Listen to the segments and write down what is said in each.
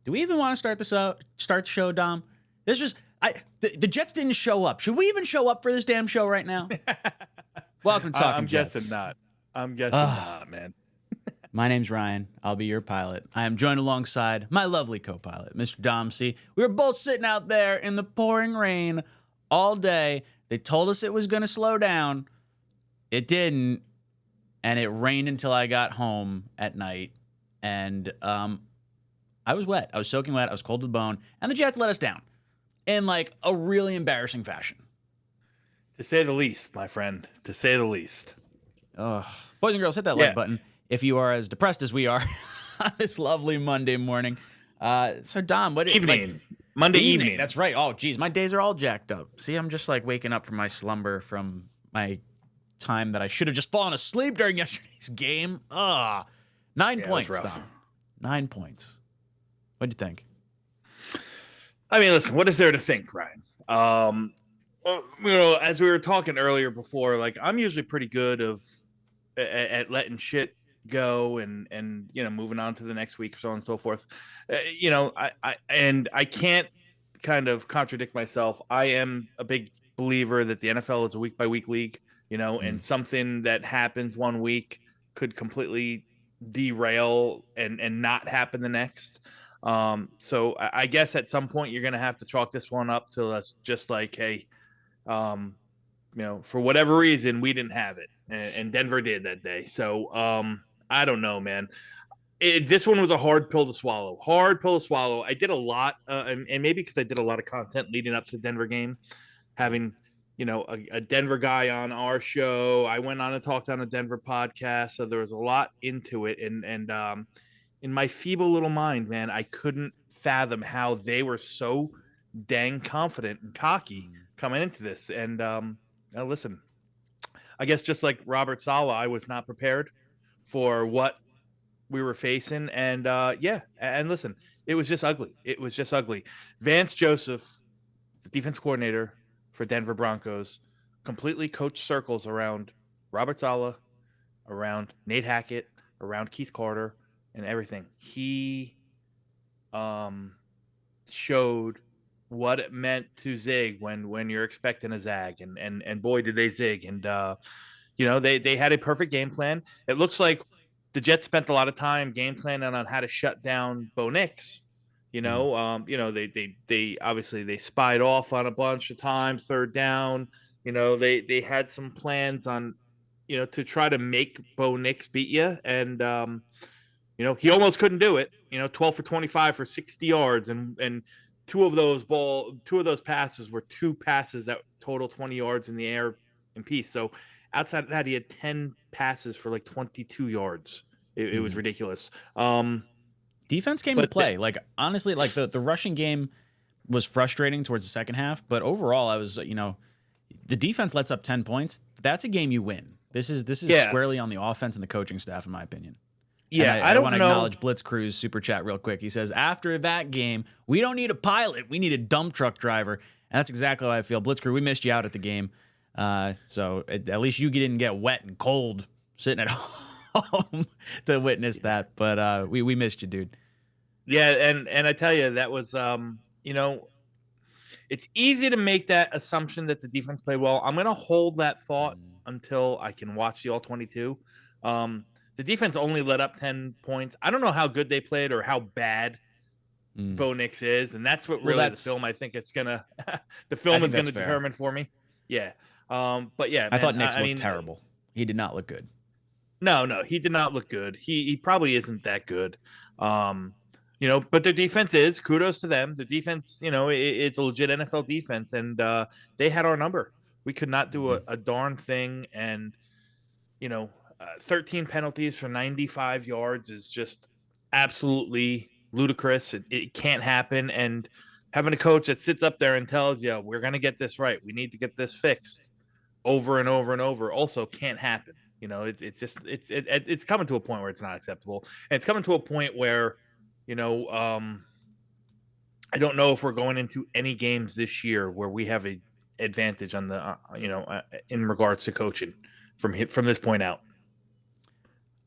Do we even want to start the show, Dom? This was the Jets didn't show up. Should we even show up for this damn show right now? Welcome to Talkin Jets. I'm guessing not, man. My name's Ryan. I'll be your pilot. I am joined alongside my lovely co-pilot, Mr. Dom C. We were both sitting out there in the pouring rain all day. They told us it was going to slow down. It didn't, and it rained until I got home at night, and I was wet. I was soaking wet. I was cold to the bone, and the Jets let us down in like a really embarrassing fashion. To say the least, my friend. To say the least. Boys and girls, hit that like button if you are as depressed as we are on this lovely Monday morning. So, Dom, what evening? Monday evening. That's right. Oh, geez, my days are all jacked up. See, I'm just like waking up from my slumber from my time that I should have just fallen asleep during yesterday's game. 9 points, Dom. 9 points. What'd you think? I mean, listen, what is there to think, Ryan? As we were talking earlier before, like I'm usually pretty good at letting shit go and moving on to the next week, so on and so forth. I can't kind of contradict myself. I am a big believer that the NFL is a week by week league, and something that happens one week could completely derail and not happen the next. So I guess at some point you're going to have to chalk this one up to us just like, hey, for whatever reason, we didn't have it and Denver did that day. So I don't know, man. This one was a hard pill to swallow. I did a lot, and maybe because I did a lot of content leading up to the Denver game, having a Denver guy on our show. I went on and talked on a Denver podcast, so there was a lot into it. And in my feeble little mind, man, I couldn't fathom how they were so dang confident and cocky coming into this. And listen, I guess just like Robert Saleh, I was not prepared for what we were facing. And and listen, it was just ugly. Vance Joseph, the defense coordinator for Denver Broncos, completely coached circles around Robert Saleh, around Nate Hackett, around Keith Carter, and everything. He showed what it meant to zig when you're expecting a zag, and boy did they zig. And they had a perfect game plan. It looks like the Jets spent a lot of time game planning on how to shut down Bo Nix. They obviously they spied off on a bunch of times, third down. They had some plans on to try to make Bo Nix beat you, and he almost couldn't do it. 12 for 25 for 60 yards, and two of those passes were two passes that total 20 yards in the air in piece. So outside of that, he had 10 passes for like 22 yards. It was ridiculous. Defense came to play. Honestly, the rushing game was frustrating towards the second half, but overall, I was, the defense lets up 10 points. That's a game you win. This is squarely on the offense and the coaching staff, in my opinion. Yeah, I want to acknowledge Blitz Crew's super chat real quick. He says, after that game, we don't need a pilot. We need a dump truck driver. And that's exactly how I feel. Blitz Crew, we missed you out at the game. So at least you didn't get wet and cold sitting at home to witness that. But we missed you, dude. Yeah, and I tell you, that was, it's easy to make that assumption that the defense played well. I'm going to hold that thought until I can watch the All-22. The defense only let up 10 points. I don't know how good they played or how bad Bo Nix is, and that's what really the film. I think it's gonna the film is gonna determine for me. Yeah, but yeah, I thought Nix looked terrible. He did not look good. No, he did not look good. He probably isn't that good. But their defense is, kudos to them. The defense, it's a legit NFL defense, and they had our number. We could not do a darn thing, and 13 penalties for 95 yards is just absolutely ludicrous. It can't happen. And having a coach that sits up there and tells you, we're going to get this right, we need to get this fixed over and over and over, also can't happen. It's coming to a point where it's not acceptable. And it's coming to a point where, I don't know if we're going into any games this year where we have a advantage on the, in regards to coaching from this point out.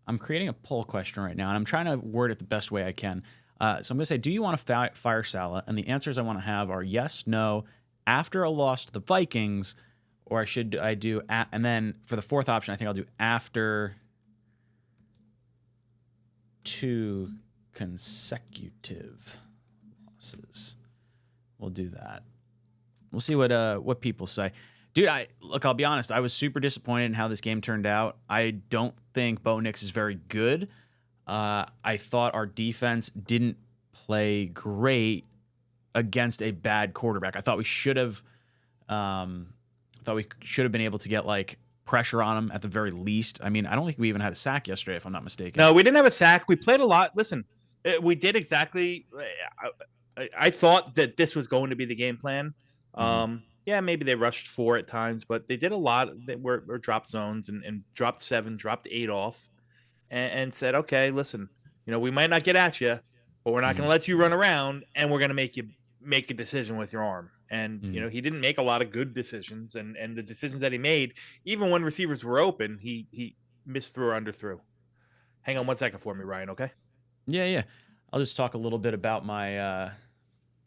I'm creating a poll question right now, and I'm trying to word it the best way I can. So I'm going to say, do you want to fire Saleh? And the answers I want to have are yes, no, after a loss to the Vikings, or and then for the fourth option, I think I'll do after 2 consecutive losses. We'll do that. We'll see what people say. Dude, I'll be honest. I was super disappointed in how this game turned out. I don't think Bo Nix is very good. I thought our defense didn't play great against a bad quarterback. I thought we should have been able to get like pressure on him at the very least. I mean, I don't think we even had a sack yesterday, if I'm not mistaken. No, we didn't have a sack. We played a lot. Listen, we did exactly. I thought that this was going to be the game plan. Yeah, maybe they rushed 4 at times, but they did a lot. They were drop zones and dropped 7, dropped 8 off, and said, okay, listen, we might not get at you, but we're not going to let you run around, and we're going to make you make a decision with your arm. And he didn't make a lot of good decisions, and the decisions that he made, even when receivers were open, he missed through or underthrew. Hang on 1 second for me, Ryan. Okay. Yeah. I'll just talk a little bit about my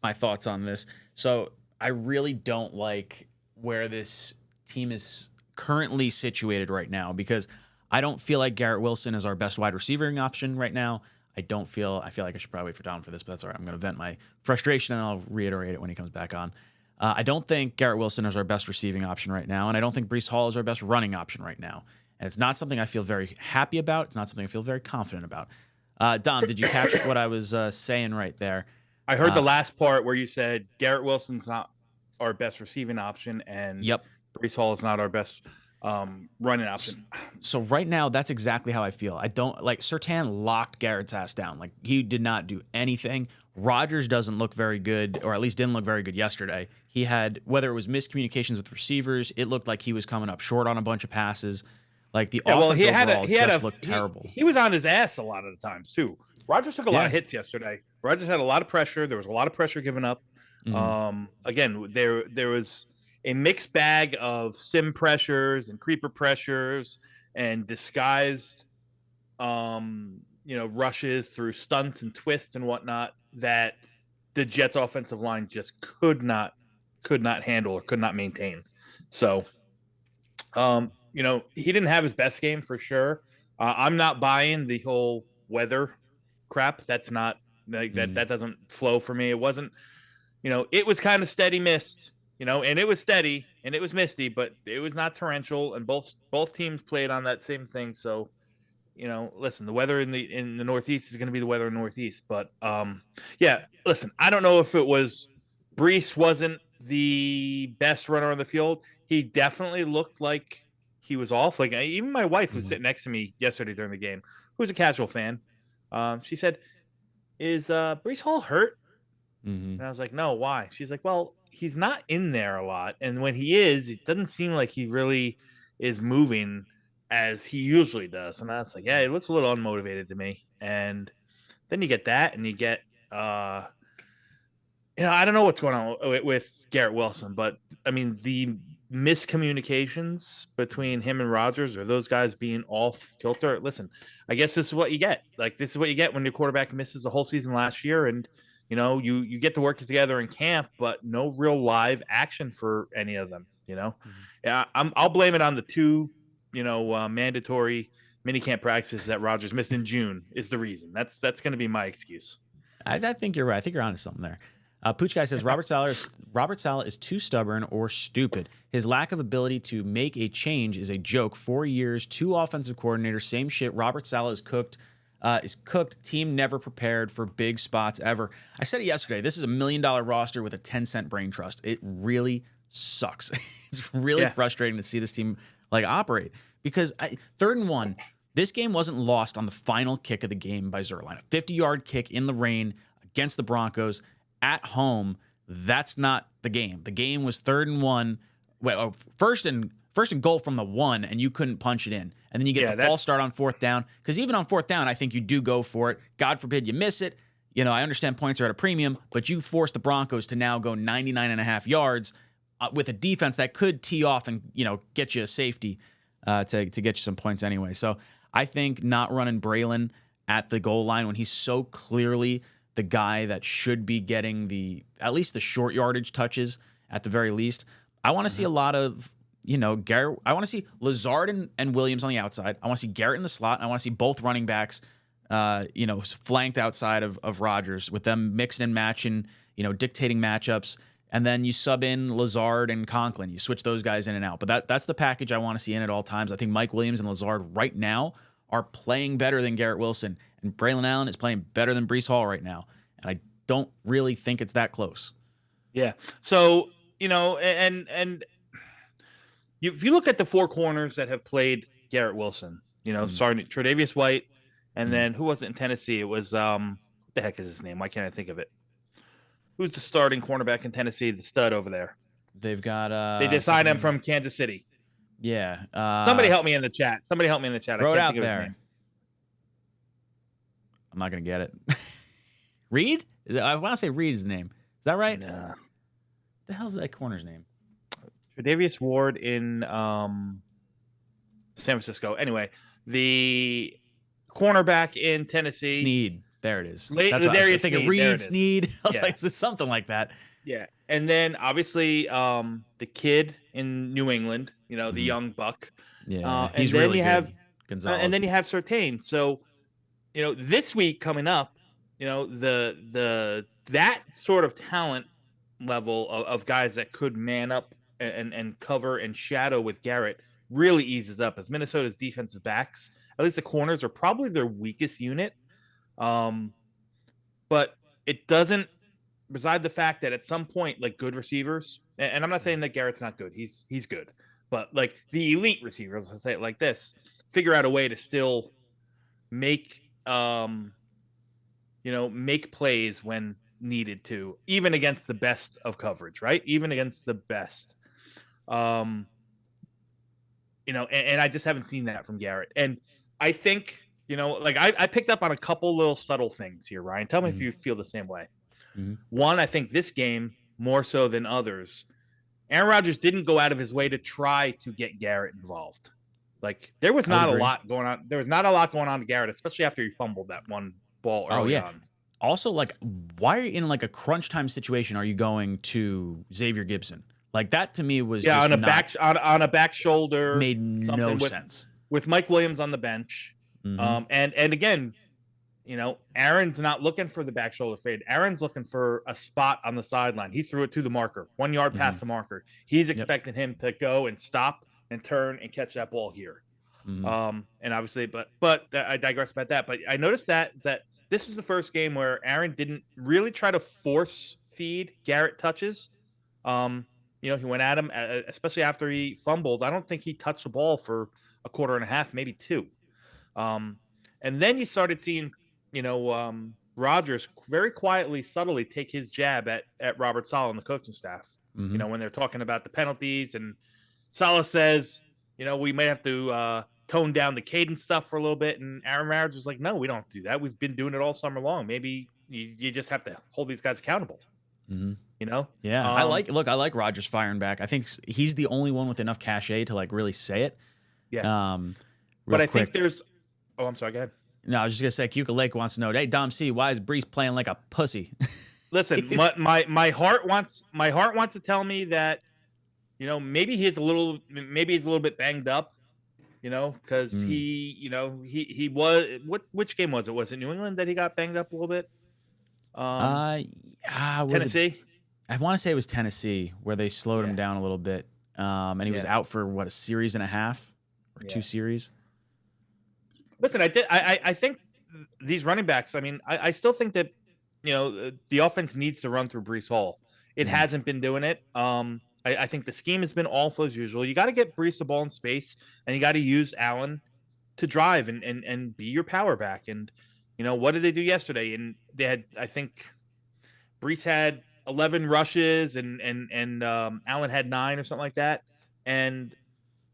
my thoughts on this. So I really don't like where this team is currently situated right now, because I don't feel like Garrett Wilson is our best wide receiving option right now. I feel like I should probably wait for Dom for this, but that's all right. I'm going to vent my frustration and I'll reiterate it when he comes back on. I don't think Garrett Wilson is our best receiving option right now, and I don't think Breece Hall is our best running option right now. And it's not something I feel very happy about. It's not something I feel very confident about. Dom, did you catch what I was saying right there? I heard the last part where you said Garrett Wilson's not our best receiving option, and Breece Hall is not our best running option. So right now, that's exactly how I feel. I don't like Surtain locked Garrett's ass down. Like, he did not do anything. Rodgers doesn't look very good, or at least didn't look very good yesterday. He had, whether it was miscommunications with receivers, it looked like he was coming up short on a bunch of passes. Like the offense overall looked terrible. He was on his ass a lot of the times too. Rodgers took a lot of hits yesterday. Rodgers had a lot of pressure. There was a lot of pressure given up. Again, there was a mixed bag of sim pressures and creeper pressures and disguised, rushes through stunts and twists and whatnot that the Jets' offensive line just could not handle or could not maintain. So, he didn't have his best game for sure. I'm not buying the whole weather crap. That's not like that doesn't flow for me. It wasn't, it was kind of steady mist, and it was steady and it was misty, but it was not torrential, and both teams played on that same thing. So, listen, the weather in the Northeast is going to be the weather in the Northeast, but listen, I don't know if it was Breece wasn't the best runner on the field. He definitely looked like he was off. Like, even my wife, who was sitting next to me yesterday during the game, who's a casual fan, she said, "Is Breece Hall hurt?" And I was like, "No, why?" She's like, "Well, he's not in there a lot, and when he is, it doesn't seem like he really is moving as he usually does." And I was like, "Yeah, he looks a little unmotivated to me." And then you get that, and you get, I don't know what's going on with Garrett Wilson, but I mean, the miscommunications between him and Rodgers, or those guys being off kilter. Listen, I guess this is what you get. Like, this is what you get when your quarterback misses the whole season last year, and you get to work together in camp, but no real live action for any of them. Yeah, I'll blame it on the 2, mandatory minicamp practices that Rodgers missed in June is the reason. That's going to be my excuse. I think you're right. I think you're onto something there. Pooch Guy says Robert Saleh is too stubborn or stupid. His lack of ability to make a change is a joke. 4 years, 2 offensive coordinators, same shit. Robert Saleh is cooked. Team never prepared for big spots ever. I said it yesterday. This is a $1 million roster with a 10-cent brain trust. It really sucks. It's really frustrating to see this team operate, because 3rd and 1. This game wasn't lost on the final kick of the game by Zuerlein. A 50-yard kick in the rain against the Broncos at home. That's not the game. The game was 3rd and 1. Well, first and goal from the 1, and you couldn't punch it in. And then you get the false start on 4th down. Because even on 4th down, I think you do go for it. God forbid you miss it. I understand points are at a premium, but you force the Broncos to now go 99.5 yards with a defense that could tee off and get you a safety to get you some points anyway. So I think not running Braylon at the goal line when he's so clearly the guy that should be getting at least the short yardage touches at the very least. I want to see a lot of, Garrett. I want to see Lazard and Williams on the outside. I want to see Garrett in the slot. I want to see both running backs, flanked outside of Rodgers, with them mixing and matching, dictating matchups. And then you sub in Lazard and Conklin. You switch those guys in and out. But that's the package I want to see in at all times. I think Mike Williams and Lazard right now are playing better than Garrett Wilson. And Braylon Allen is playing better than Breece Hall right now. And I don't really think it's that close. Yeah. So, and if you look at the four corners that have played Garrett Wilson, Tre'Davious White, and then who was it in Tennessee? It was, what the heck is his name? Why can't I think of it? Who's the starting cornerback in Tennessee, the stud over there? They've got... they just signed him from Kansas City. Yeah. Somebody help me in the chat. I can't out think of his there. name. I'm not going to get it. Reed? I want to say Reed's name. Is that right? Nah. The hell's that corner's name? Tre'Davious Ward in San Francisco. Anyway, the cornerback in Tennessee. Sneed. There it is. That's what I was thinking. Reed, Sneed. I was like, it's something like that. Yeah. And then obviously the kid in New England, the young buck. Yeah. He's really good. Gonzalez. And then you have Surtain. So, this week coming up, that sort of talent level of guys that could man up and cover and shadow with Garrett really eases up, as Minnesota's defensive backs, at least the corners, are probably their weakest unit. But it doesn't reside the fact that at some point, like, good receivers, and I'm not saying that Garrett's not good, he's good, but like the elite receivers, I'll say it like this, figure out a way to still make make plays when needed to, even against the best of coverage, right? Even against the best. And I just haven't seen that from Garrett. And I think, I picked up on a couple little subtle things here, Ryan. Tell me if you feel the same way. One, I think this game, more so than others, Aaron Rodgers didn't go out of his way to try to get Garrett involved. Like, there was not a lot going on. There was not a lot going on to Garrett, especially after he fumbled that one ball early on. Also, why in a crunch time situation are you going to Xavier Gibson? Like, that to me was just on a back shoulder, made no sense with Mike Williams on the bench. And again, Aaron's not looking for the back shoulder fade. Aaron's looking for a spot on the sideline. He threw it to the marker, 1 yard past the marker. He's expecting him to go and stop and turn and catch that ball here. And obviously, but I digress about that. But I noticed that this is the first game where Aaron didn't really try to force feed Garrett touches. He went at him, especially after he fumbled. I don't think he touched the ball for a quarter and a half, maybe two. And then you started seeing, Rodgers very quietly, subtly take his jab at Robert Saleh and the coaching staff. When they're talking about the penalties, and Saleh says, we may have to tone down the cadence stuff for a little bit. And Aaron Rodgers was like, no, we don't have to do that. We've been doing it all summer long. Maybe you just have to hold these guys accountable. Yeah. I like Rodgers firing back. I think he's the only one with enough cachet to really say it. Yeah. But I think there's, I'm sorry, go ahead. No, I was just gonna say, 𝐃𝐨𝐦 wants to know, hey, Dom C, why is Breece playing like a pussy? Listen, my heart wants to tell me that, maybe he's a little bit banged up, because he was, which game was it? Was it New England that he got banged up a little bit? Tennessee. I want to say it was Tennessee where they slowed him down a little bit, and he was out for a series and a half or 2 series. Listen, I think these running backs, I still think that, the offense needs to run through Breece Hall. It hasn't been doing it. I think the scheme has been awful as usual. You got to get Breece the ball in space, and you got to use Allen to drive and be your power back. And, what did they do yesterday? And they had, I think, Breece had 11 rushes and Allen had 9 or something like that. And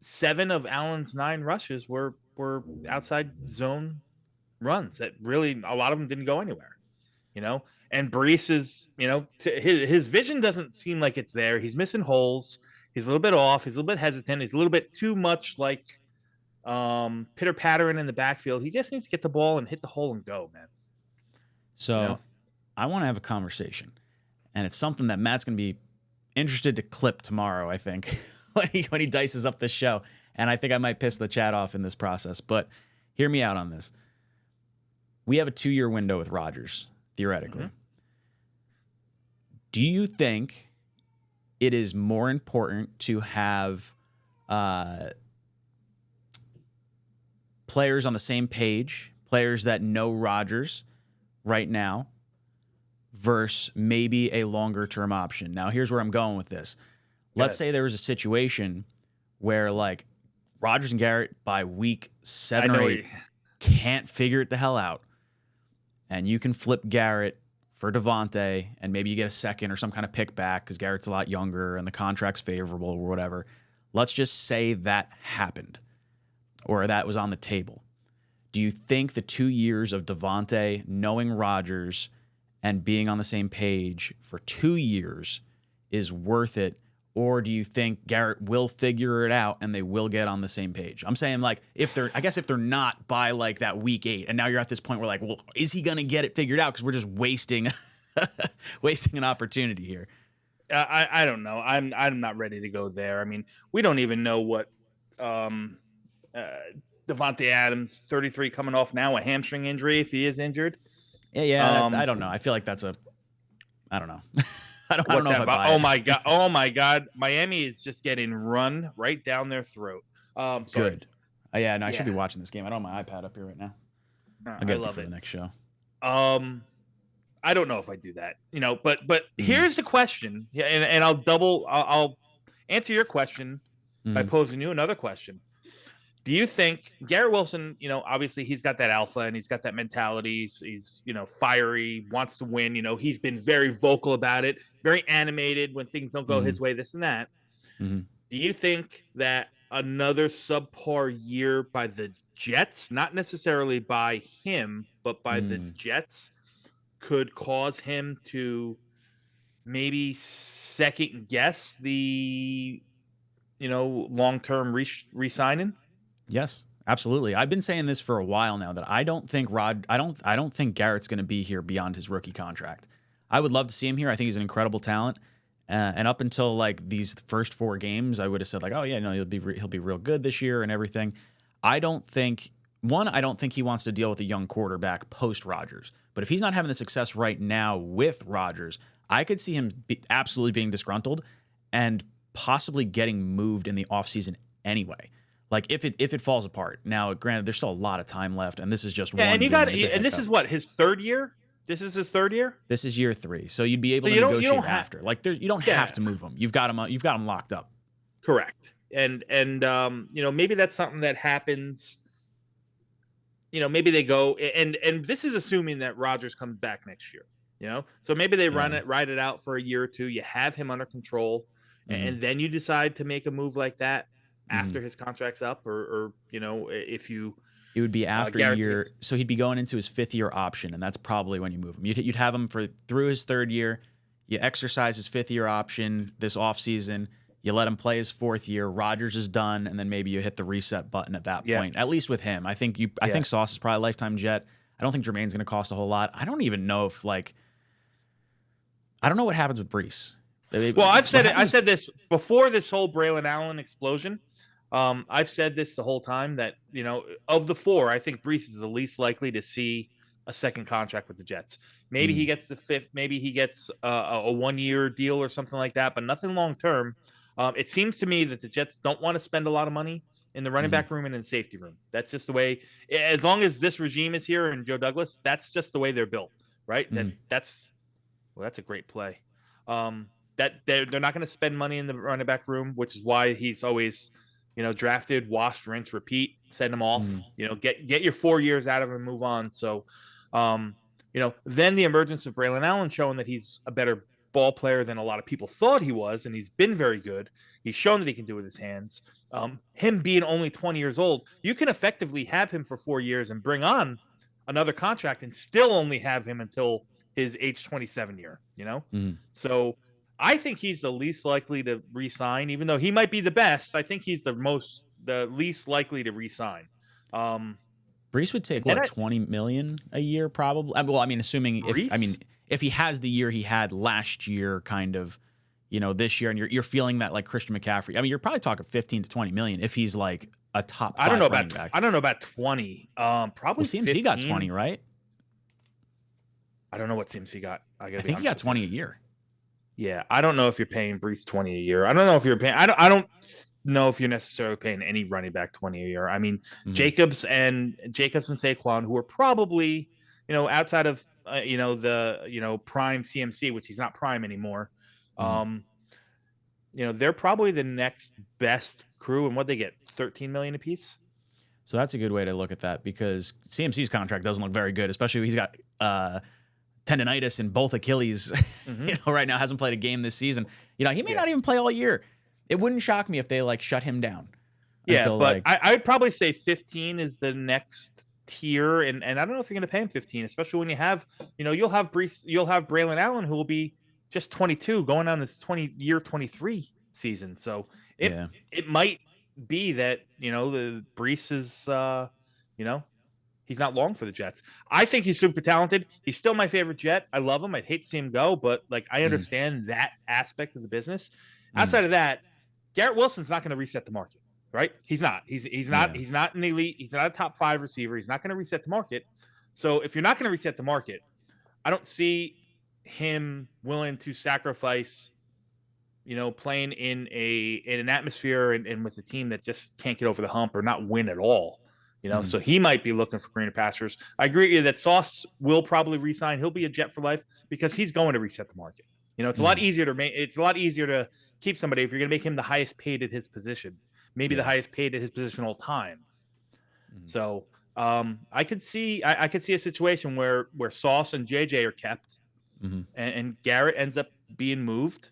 7 of Allen's 9 rushes were outside zone runs that really, a lot of them didn't go anywhere, and Breece is, his vision doesn't seem like it's there. He's missing holes. He's a little bit off. He's a little bit hesitant. He's a little bit too much like pitter pattering in the backfield. He just needs to get the ball and hit the hole and go, man. So I want to have a conversation, and it's something that Matt's going to be interested to clip tomorrow, I think, when he dices up this show. And I think I might piss the chat off in this process. But hear me out on this. We have a 2-year window with Rodgers, theoretically. Mm-hmm. Do you think it is more important to have players on the same page, players that know Rodgers right now, versus maybe a longer-term option? Now, here's where I'm going with this. Let's say there was a situation where, like, Rodgers and Garrett by week 7 or 8 can't figure it the hell out, and you can flip Garrett for Devontae, and maybe you get a second or some kind of pick back because Garrett's a lot younger and the contract's favorable or whatever. Let's just say that happened or that was on the table. Do you think the 2 years of Devontae knowing Rodgers and being on the same page for 2 years is worth it? Or do you think Garrett will figure it out and they will get on the same page? I'm saying, like, if they're not by like that week 8, and now you're at this point where, like, well, is he going to get it figured out? Because we're just wasting an opportunity here. I don't know. I'm not ready to go there. I mean, we don't even know what Devontae Adams, 33, coming off now a hamstring injury if he is injured. Yeah. I don't know. I feel like I don't know. I don't know if I buy it. Oh my God! Miami is just getting run right down their throat. Good. I should be watching this game. I don't have my iPad up here right now. I'll get it for the next show. I don't know if I do that, but here's the question, and I'll answer your question by posing you another question. Do you think Garrett Wilson, obviously he's got that alpha and he's got that mentality. He's fiery, wants to win. He's been very vocal about it, very animated when things don't go his way, this and that. Mm-hmm. Do you think that another subpar year by the Jets, not necessarily by him, but by the Jets, could cause him to maybe second guess the, long-term re-signing? Yes, absolutely. I've been saying this for a while now that I don't think Garrett's going to be here beyond his rookie contract. I would love to see him here. I think he's an incredible talent. And up until like these first 4 games, I would have said like, oh yeah, no, he'll be real good this year and everything. I don't think he wants to deal with a young quarterback post Rodgers. But if he's not having the success right now with Rodgers, I could see him absolutely being disgruntled and possibly getting moved in the offseason anyway. Like if it falls apart. Now, granted, there's still a lot of time left, and this is just one. And this is what, his 3rd year? This is his 3rd year? This is year 3. So you'd be able to negotiate after. Like you don't have to move him. You've got him locked up. Correct. And maybe that's something that happens. Maybe they go and this is assuming that Rodgers comes back next year. So maybe they ride it out for a year or 2. You have him under control, and then you decide to make a move like that after his contract's up, or if you. It would be after a year, so he'd be going into his 5th year option, and that's probably when you move him. You'd have him through his 3rd year. You exercise his 5th year option this offseason. You let him play his 4th year. Rodgers is done, and then maybe you hit the reset button at that point. At least with him, I think think Sauce is probably a lifetime Jet. I don't think Jermaine's going to cost a whole lot. I don't even know if I don't know what happens with Breece. Well, I've said this before this whole Braylon Allen explosion. I've said this the whole time that, of the 4, I think Breece is the least likely to see a second contract with the Jets. Maybe he gets the 5th, maybe he gets a 1-year deal or something like that, but nothing long-term. It seems to me that the Jets don't want to spend a lot of money in the running back room and in the safety room. That's just the way, as long as this regime is here and Joe Douglas, that's just the way they're built, right? That's a great play. That they're not going to spend money in the running back room, which is why he's always, drafted, washed, rinse, repeat, send him off, get your 4 years out of him and move on. So, then the emergence of Braylon Allen showing that he's a better ball player than a lot of people thought he was, and he's been very good. He's shown that he can do it with his hands. Him being only 20 years old, you can effectively have him for 4 years and bring on another contract and still only have him until his age 27 year, So I think he's the least likely to re-sign, even though he might be the best. I think he's the least likely to re-sign. Breece would take $20 million a year, probably. Well, I mean, assuming if he has the year he had last year, kind of, this year, and you're feeling that like Christian McCaffrey. I mean, you're probably talking 15 to 20 million if he's like a top 5 running back. I don't know about 20. Probably CMC 15. got 20, right? I don't know what CMC got. I think he got 20 a year. Yeah, I don't know if you're paying Brees 20 a year. I don't know if you're paying. I don't know if you're necessarily paying any running back 20 a year. I mean, Jacobs and Saquon, who are probably, outside of the prime CMC, which he's not prime anymore. They're probably the next best crew, and what they get, 13 million apiece. So that's a good way to look at that, because CMC's contract doesn't look very good, especially when he's got tendonitis in both Achilles. Right now, hasn't played a game this season. He may not even play all year. It wouldn't shock me if they like shut him down. Yeah, but I'd probably say 15 is the next tier, and I don't know if you're going to pay him 15, especially when you have, you'll have Braylon Allen, who will be just 22 going on this 23 season. So it might be that, the Brees is, he's not long for the Jets. I think he's super talented. He's still my favorite Jet. I love him. I'd hate to see him go, but like, I understand that aspect of the business. Outside of that, Garrett Wilson's not going to reset the market, right? He's not. He's not an elite. He's not a top 5 receiver. He's not going to reset the market. So if you're not going to reset the market, I don't see him willing to sacrifice, playing in an atmosphere and with a team that just can't get over the hump or not win at all. So he might be looking for greener pastures. I agree with you that Sauce will probably resign. He'll be a Jet for life because he's going to reset the market. It's a lot easier to keep somebody if you're going to make him the highest paid at his position, maybe the highest paid at his position all time. So I could see a situation where Sauce and JJ are kept, and Garrett ends up being moved.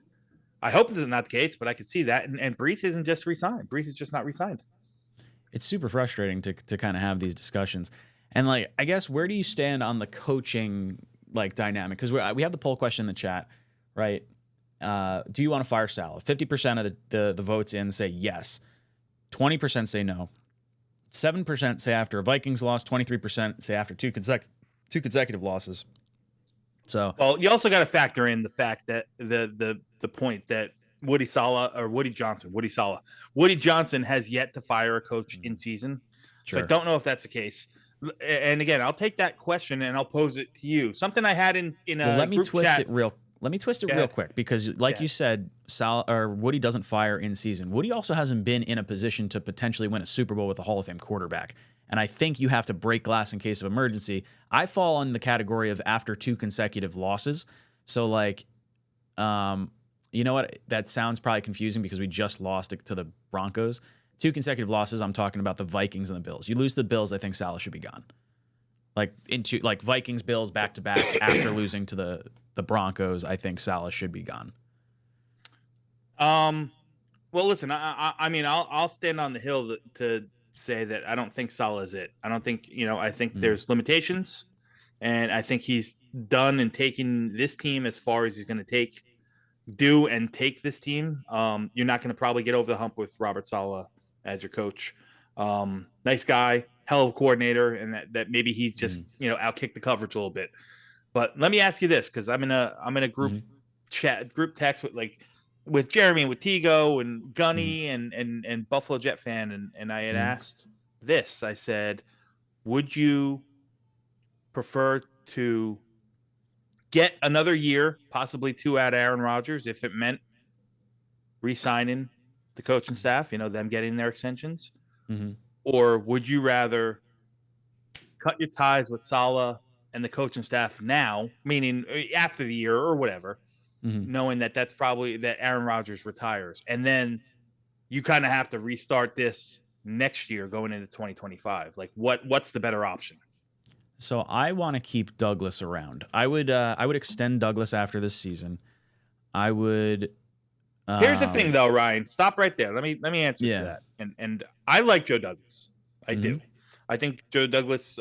I hope this is not the case, but I could see that. And Brees isn't just resigned. Brees is just not resigned. It's super frustrating to kind of have these discussions. And like, I guess, where do you stand on the coaching like dynamic? Because we have the poll question in the chat, right? Do you want to fire Saleh? 50% of the votes in say yes. 20% say no. 7% say after a Vikings loss. 23% say after two consecutive losses. So, well, you also got to factor in the fact that the point that Woody Johnson has yet to fire a coach in season. Sure. So I don't know if that's the case. And again, I'll take that question and I'll pose it to you. Something I had in a let me group twist chat. it real. Let me twist it real quick, because like you said, Woody doesn't fire in season. Woody also hasn't been in a position to potentially win a Super Bowl with a Hall of Fame quarterback. And I think you have to break glass in case of emergency. I fall in the category of after 2 consecutive losses. So like, you know what? That sounds probably confusing because we just lost to the Broncos. 2 consecutive losses, I'm talking about the Vikings and the Bills. You lose to the Bills, I think Saleh should be gone. Like Vikings, Bills back to back after losing to the Broncos, I think Saleh should be gone. Well, listen, I mean, I'll stand on the hill to say that I don't think Saleh is it. I don't think, I think there's limitations, and I think he's done and taken this team as far as he's going to take this team. You're not going to probably get over the hump with Robert Saleh as your coach. Nice guy, hell of a coordinator, and that maybe he's just outkicked the coverage a little bit. But let me ask you this, because I'm in a group chat, group text with Jeremy and with Tigo and Gunny and Buffalo Jet fan, and I had asked this. I said, would you prefer to get another year, possibly 2 out of Aaron Rodgers, if it meant re-signing the coaching staff, them getting their extensions? Or would you rather cut your ties with Saleh and the coaching staff now, meaning after the year or whatever, knowing that that's probably that Aaron Rodgers retires, and then you kind of have to restart this next year going into 2025? Like, what's the better option? So I want to keep Douglas around. I would extend Douglas after this season. I would. Here's the thing, though, Ryan. Stop right there. Let me answer to that. And I like Joe Douglas. I do. I think Joe Douglas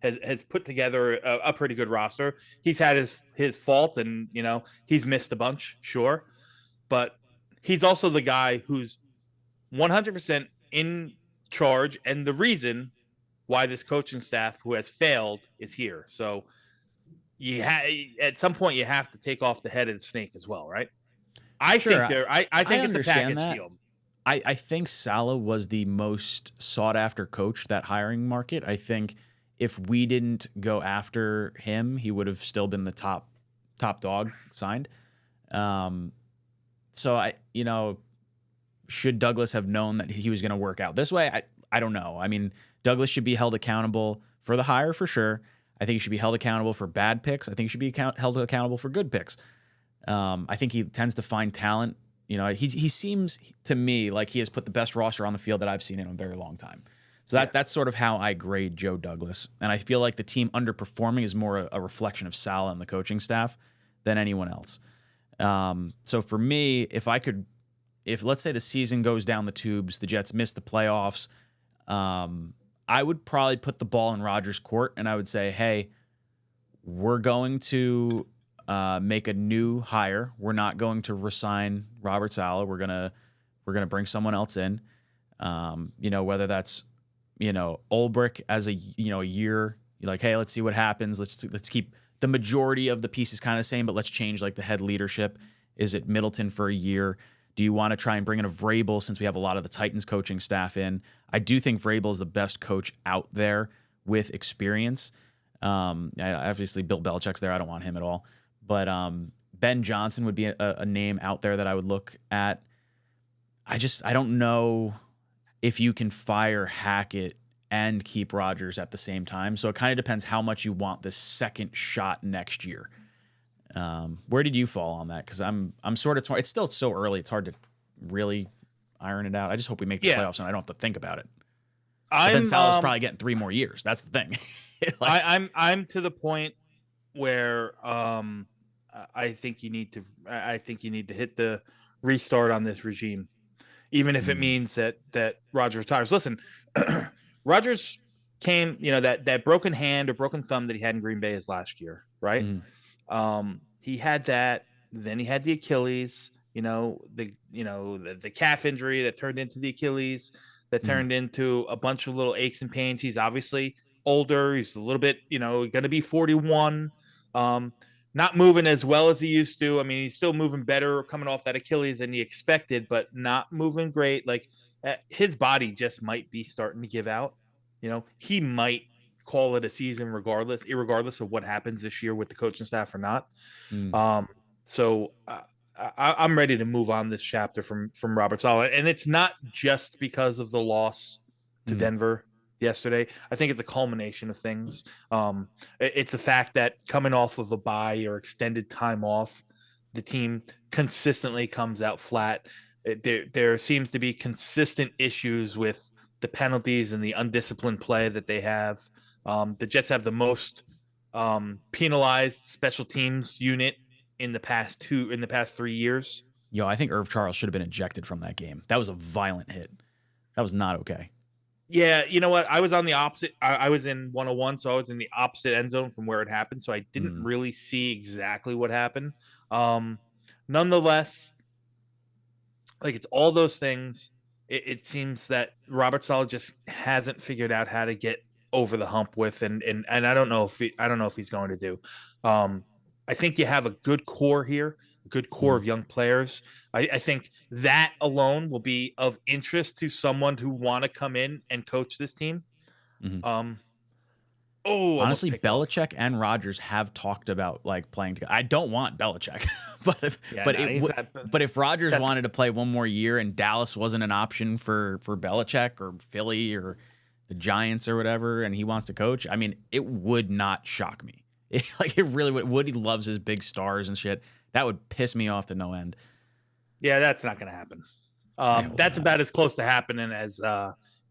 has put together a pretty good roster. He's had his fault, and he's missed a bunch, sure, but he's also the guy who's 100% in charge, and the reason why this coaching staff who has failed is here. So at some point you have to take off the head of the snake as well, right? I Sure, think I think it's a understand package that. deal. I think Saleh was the most sought after coach, that hiring market. I think if we didn't go after him, he would have still been the top dog signed. So should Douglas have known that he was going to work out this way? I don't know. I mean, Douglas should be held accountable for the hire for sure. I think he should be held accountable for bad picks. I think he should be held accountable for good picks. I think he tends to find talent. He seems to me like he has put the best roster on the field that I've seen in a very long time. So that's sort of how I grade Joe Douglas. And I feel like the team underperforming is more a reflection of Saleh and the coaching staff than anyone else. So for me, if let's say the season goes down the tubes, the Jets miss the playoffs, I would probably put the ball in Rodgers' court and I would say, hey, we're going to make a new hire. We're not going to resign Robert Saleh. We're gonna bring someone else in. Whether that's Ulbrich as a year. You're like, hey, let's see what happens. Let's keep the majority of the pieces kind of the same, but let's change like the head leadership. Is it Middleton for a year? Do you want to try and bring in a Vrabel since we have a lot of the Titans coaching staff in? I do think Vrabel is the best coach out there with experience. Obviously, Bill Belichick's there. I don't want him at all. But Ben Johnson would be a name out there that I would look at. I don't know if you can fire Hackett and keep Rodgers at the same time. So it kind of depends how much you want this second shot next year. Where did you fall on that? Because I'm sort of torn. It's still so early. It's hard to really iron it out. I just hope we make the playoffs and I don't have to think about it. But then Saleh's probably getting 3 more years. That's the thing. I'm to the point where I think you need to hit the restart on this regime, even if it means that Rodgers retires. Listen, Rodgers came, that broken hand or broken thumb that he had in Green Bay his last year, right? He had that. Then he had the Achilles. The calf injury that turned into the Achilles, that turned into a bunch of little aches and pains. He's obviously older. He's a little bit, going to be 41. Not moving as well as he used to. I mean, he's still moving better coming off that Achilles than he expected, but not moving great. Like his body just might be starting to give out. He might call it a season regardless of what happens this year with the coaching staff or not. So I'm ready to move on this chapter from Robert Saleh, and it's not just because of the loss to Denver yesterday. I think it's a culmination of things. It's the fact that coming off of a bye or extended time off, the team consistently comes out flat. There seems to be consistent issues with the penalties and the undisciplined play that they have. The Jets have the most penalized special teams unit in the past 3 years. I think Irv Charles should have been ejected from that game. That was a violent hit. That was not okay. Yeah, you know what? I was on the opposite. I was in 101, so I was in the opposite end zone from where it happened, so I didn't really see exactly what happened. Nonetheless, like it's all those things. It seems that Robert Saleh just hasn't figured out how to get over the hump with, and I don't know if he's going to do. I think you have a good core here, a good core of young players. I think that alone will be of interest to someone who want to come in and coach this team. Honestly, Belichick and Rodgers have talked about like playing together. I don't want Belichick, but if Rodgers wanted to play one more year and Dallas wasn't an option for Belichick or Philly or the Giants or whatever, and he wants to coach, I mean, it would not shock me. It really would. Woody loves his big stars and shit. That would piss me off to no end. Yeah, that's not going to happen. That's about as close to happening as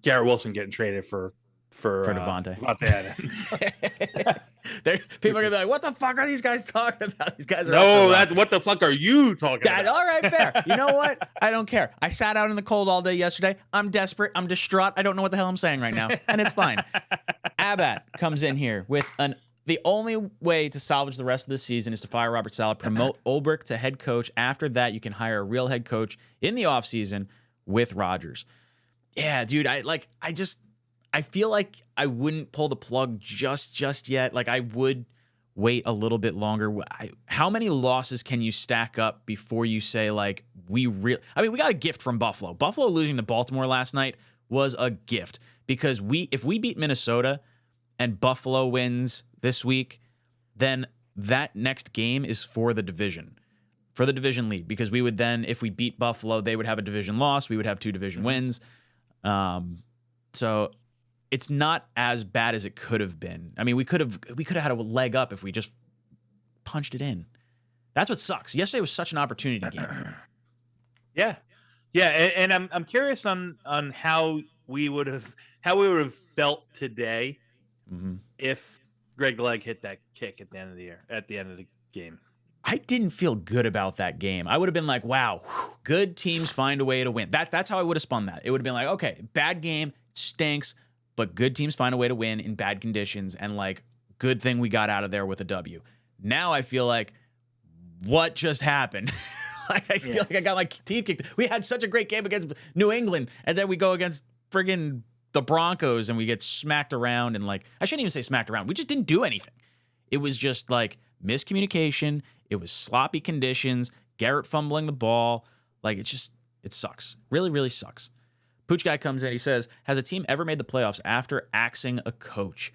Garrett Wilson getting traded for Devontae. People are gonna be like, "What the fuck are these guys talking about?" These guys are what the fuck are you talking about? All right, fair. You know what? I don't care. I sat out in the cold all day yesterday. I'm desperate. I'm distraught. I don't know what the hell I'm saying right now, and it's fine. Abbat comes in here with the only way to salvage the rest of the season is to fire Robert Saleh, promote Ulbrich to head coach. After that, you can hire a real head coach in the offseason with Rodgers. Yeah, dude, I feel like I wouldn't pull the plug just yet. Like I would wait a little bit longer? How many losses can you stack up before you say, like, we got a gift from Buffalo. Buffalo losing to Baltimore last night was a gift because if we beat Minnesota and Buffalo wins this week, then that next game is for the division lead, because we would then, if we beat Buffalo, they would have a division loss. We would have 2 division wins. So it's not as bad as it could have been. I mean, we could have had a leg up if we just punched it in. That's what sucks. Yesterday was such an opportunity game. Yeah, and I'm curious on how we would have felt today if Greg Legg hit that kick at the end of the game. I didn't feel good about that game. I would have been like, wow, good teams find a way to win. That's how I would have spun that. It would have been like, okay, bad game, stinks, but good teams find a way to win in bad conditions, and like, good thing we got out of there with a W. Now I feel like, what just happened? Like, I feel like I got my teeth kicked. We had such a great game against New England, and then we go against friggin' the Broncos and we get smacked around, and like, I shouldn't even say smacked around. We just didn't do anything. It was just like miscommunication. It was sloppy conditions. Garrett fumbling the ball. Like, it sucks. Really, really sucks. Pooch Guy comes in. He says, has a team ever made the playoffs after axing a coach?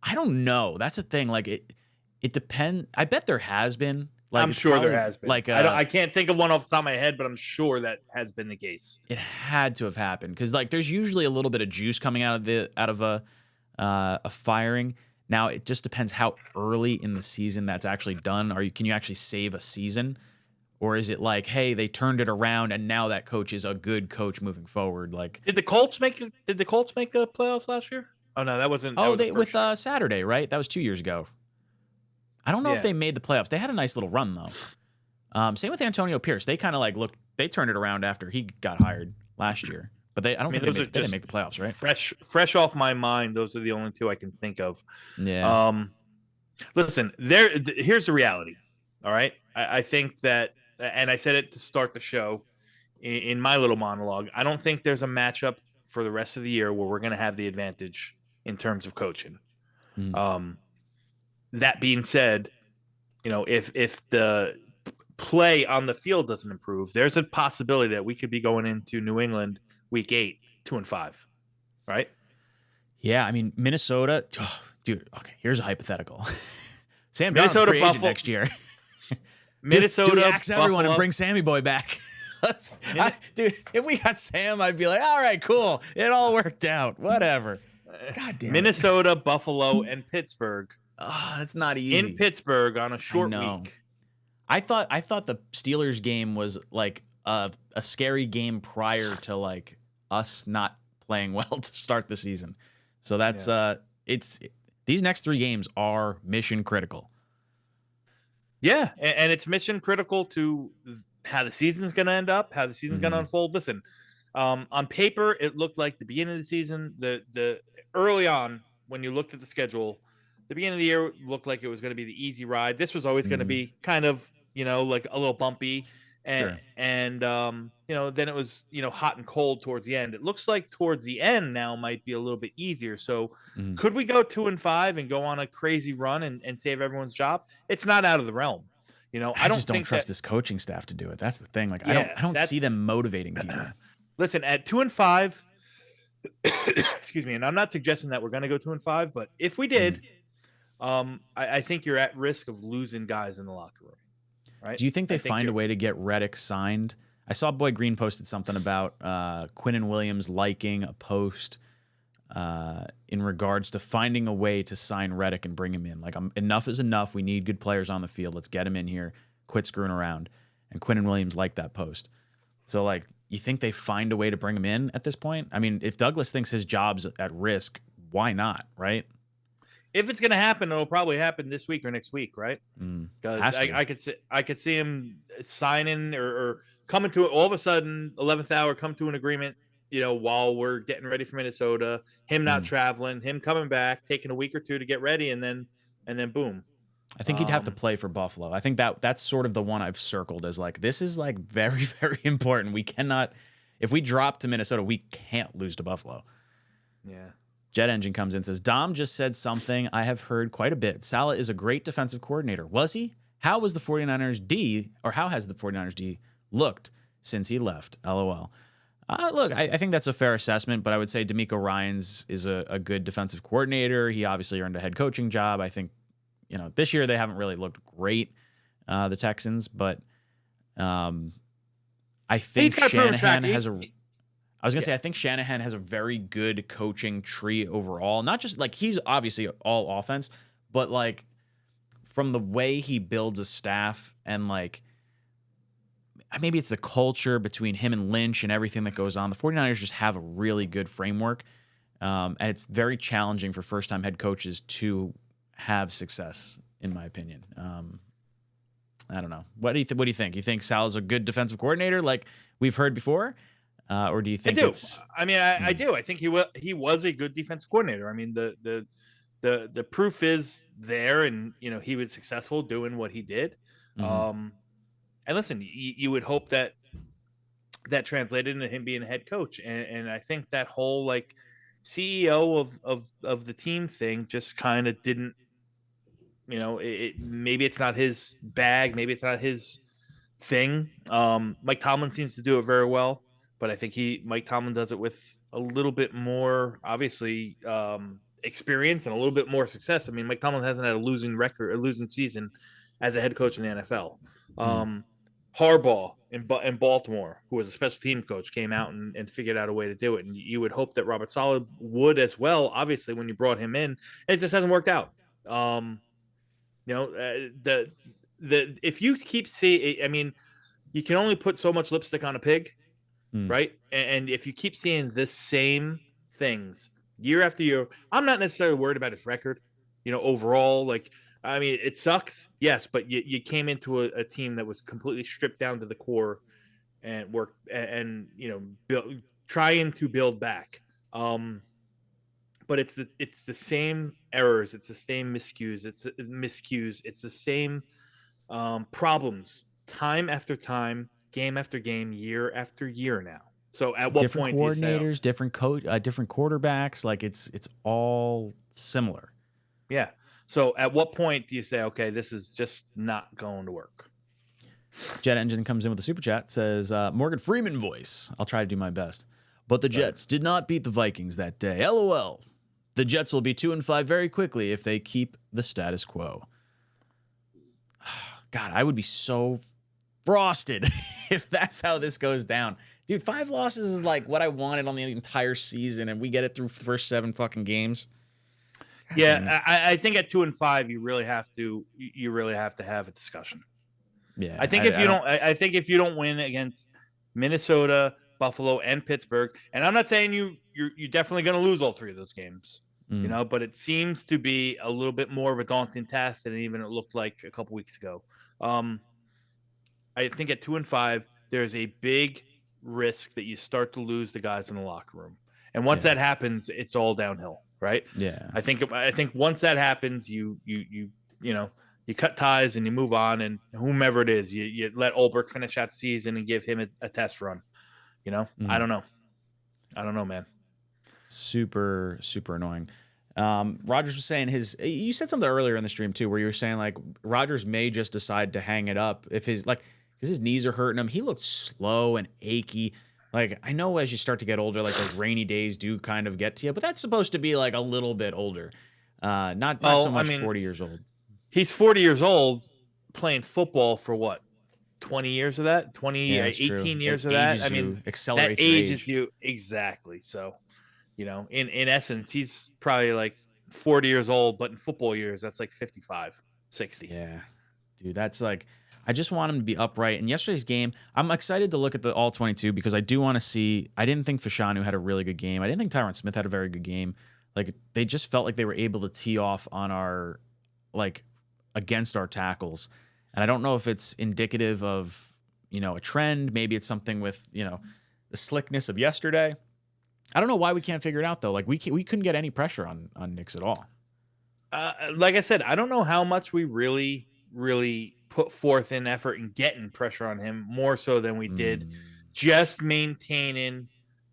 I don't know. That's the thing. Like, it depends. I bet there has been. Like, I'm sure there has been. Like, I can't think of one off the top of my head, but I'm sure that has been the case. It had to have happened because, like, there's usually a little bit of juice coming out of a firing. Now it just depends how early in the season that's actually done. Can you actually save a season, or is it like, hey, they turned it around and now that coach is a good coach moving forward? Like, did the Colts make the playoffs last year? Oh no, that wasn't. With Saturday, right? That was 2 years ago. I don't know if they made the playoffs. They had a nice little run, though. Same with Antonio Pierce. They kind of like they turned it around after he got hired last year. But I don't think they didn't make the playoffs, right? Fresh off my mind, those are the only 2 I can think of. Yeah. Listen, here's the reality. All right. I think that, and I said it to start the show in my little monologue, I don't think there's a matchup for the rest of the year where we're going to have the advantage in terms of coaching. That being said, if the play on the field doesn't improve, there's a possibility that we could be going into New England week 8, 2-5, right? Yeah, I mean, Minnesota, dude. Okay, here's a hypothetical. Sam Darnold's free agent next year. Minnesota, dude, axe everyone and bring Sammy Boy back. Dude, if we got Sam, I'd be like, all right, cool. It all worked out. Whatever. God damn. Minnesota, Buffalo, and Pittsburgh. Oh, that's not easy. In Pittsburgh on a short week. I thought the Steelers game was like a scary game prior to like us not playing well to start the season. So that's it's these next 3 games are mission critical. Yeah, and it's mission critical to how the season's going to end up, how the season's going to unfold. Listen, on paper, it looked like the beginning of the season, the early on when you looked at the schedule, the beginning of the year looked like it was going to be the easy ride. This was always going to be kind of, like a little bumpy, and then it was, hot and cold towards the end. It looks like towards the end now might be a little bit easier. So could we go 2-5 and go on a crazy run and save everyone's job? It's not out of the realm. I just don't trust this coaching staff to do it. That's the thing. Like, I don't see them motivating people. Listen, at 2-5, excuse me, and I'm not suggesting that we're going to go 2-5, but if we did, I think you're at risk of losing guys in the locker room. Right? Do you think they find a way to get Reddick signed? I saw Boy Green posted something about Quinnen Williams liking a post in regards to finding a way to sign Reddick and bring him in. Like, enough is enough. We need good players on the field. Let's get him in here. Quit screwing around. And Quinnen Williams liked that post. So, like, you think they find a way to bring him in at this point? I mean, if Douglas thinks his job's at risk, why not, right? If it's going to happen, it'll probably happen this week or next week, right? Because I could see him signing or coming to it all of a sudden, 11th hour, come to an agreement, while we're getting ready for Minnesota, him not traveling, him coming back, taking a week or 2 to get ready, and then boom. I think he'd have to play for Buffalo. I think that's sort of the one I've circled as like, this is like very, very important. We cannot, if we drop to Minnesota, we can't lose to Buffalo. Yeah. Jet Engine comes in and says, Dom just said something I have heard quite a bit. Saleh is a great defensive coordinator. Was he? How was the 49ers D, or how has the 49ers D looked since he left? LOL. Look, I think that's a fair assessment, but I would say 𝐷eMeco Ryans is a good defensive coordinator. He obviously earned a head coaching job. I think, this year they haven't really looked great, the Texans, but I think Shanahan has I think Shanahan has a very good coaching tree overall. Not just like he's obviously all offense, but like from the way he builds a staff and like maybe it's the culture between him and Lynch and everything that goes on. The 49ers just have a really good framework. And it's very challenging for first-time head coaches to have success, in my opinion. I don't know. What do you think? You think Sal's a good defensive coordinator like we've heard before? Or do you think I do. I think he was a good defensive coordinator. I mean, the proof is there, and he was successful doing what he did. Mm-hmm. And listen, you would hope that translated into him being a head coach, and I think that whole like CEO of the team thing just kind of didn't. Maybe it's not his bag, maybe it's not his thing. Mike Tomlin seems to do it very well. But I think Mike Tomlin does it with a little bit more, obviously, experience and a little bit more success. I mean, Mike Tomlin hasn't had a losing season as a head coach in the NFL. Harbaugh in Baltimore, who was a special team coach, came out and figured out a way to do it. And you would hope that Robert Saleh would as well, obviously, when you brought him in. And it just hasn't worked out. If you keep seeing, I mean, you can only put so much lipstick on a pig. Right. And if you keep seeing the same things year after year, I'm not necessarily worried about his record, overall. Like, I mean, it sucks. Yes. But you came into a team that was completely stripped down to the core and work and trying to build back. But it's the same errors. It's the same miscues. It's the same problems time after time. Game after game, year after year now. So at what different point coordinators, different quarterbacks, like it's all similar. Yeah. So at what point do you say, okay, this is just not going to work? Jet Engine comes in with a super chat, says Morgan Freeman voice. I'll try to do my best. But the Jets did not beat the Vikings that day. LOL. The Jets will be 2-5 very quickly if they keep the status quo. God, I would be so frosted if that's how this goes down. Dude, 5 losses is like what I wanted on the entire season, and we get it through the first 7 fucking games. God, yeah, I think at 2-5 you really have to have a discussion. Yeah. I think if you don't win against Minnesota, Buffalo, and Pittsburgh, and I'm not saying you're definitely going to lose all 3 of those games, but it seems to be a little bit more of a daunting task than even it looked like a couple weeks ago. I think at 2-5, there's a big risk that you start to lose the guys in the locker room, and once that happens, it's all downhill, right? Yeah. I think once that happens, you cut ties and you move on, and whomever it is, you let Ulbrich finish that season and give him a test run. I don't know, man. Super, super annoying. Rodgers was saying you said something earlier in the stream too, where you were saying like Rodgers may just decide to hang it up if because his knees are hurting him. He looked slow and achy. Like, I know as you start to get older, like those rainy days do kind of get to you, but that's supposed to be like a little bit older. Not so much 40 years old. He's 40 years old playing football for what? 20 years of that? 18 years of that? I mean, that ages you. Exactly. So, in essence, he's probably like 40 years old, but in football years, that's like 55, 60. Yeah. Dude, that's like, I just want him to be upright. In yesterday's game, I'm excited to look at the all 22 because I do want to see. I didn't think Fashanu had a really good game. I didn't think Tyron Smith had a very good game. Like, they just felt like they were able to tee off on our, like, against our tackles. And I don't know if it's indicative of, a trend. Maybe it's something with, the slickness of yesterday. I don't know why we can't figure it out, though. Like, we couldn't get any pressure on Nix at all. Like I said, I don't know how much we really, really put forth in effort in getting pressure on him, more so than we did just maintaining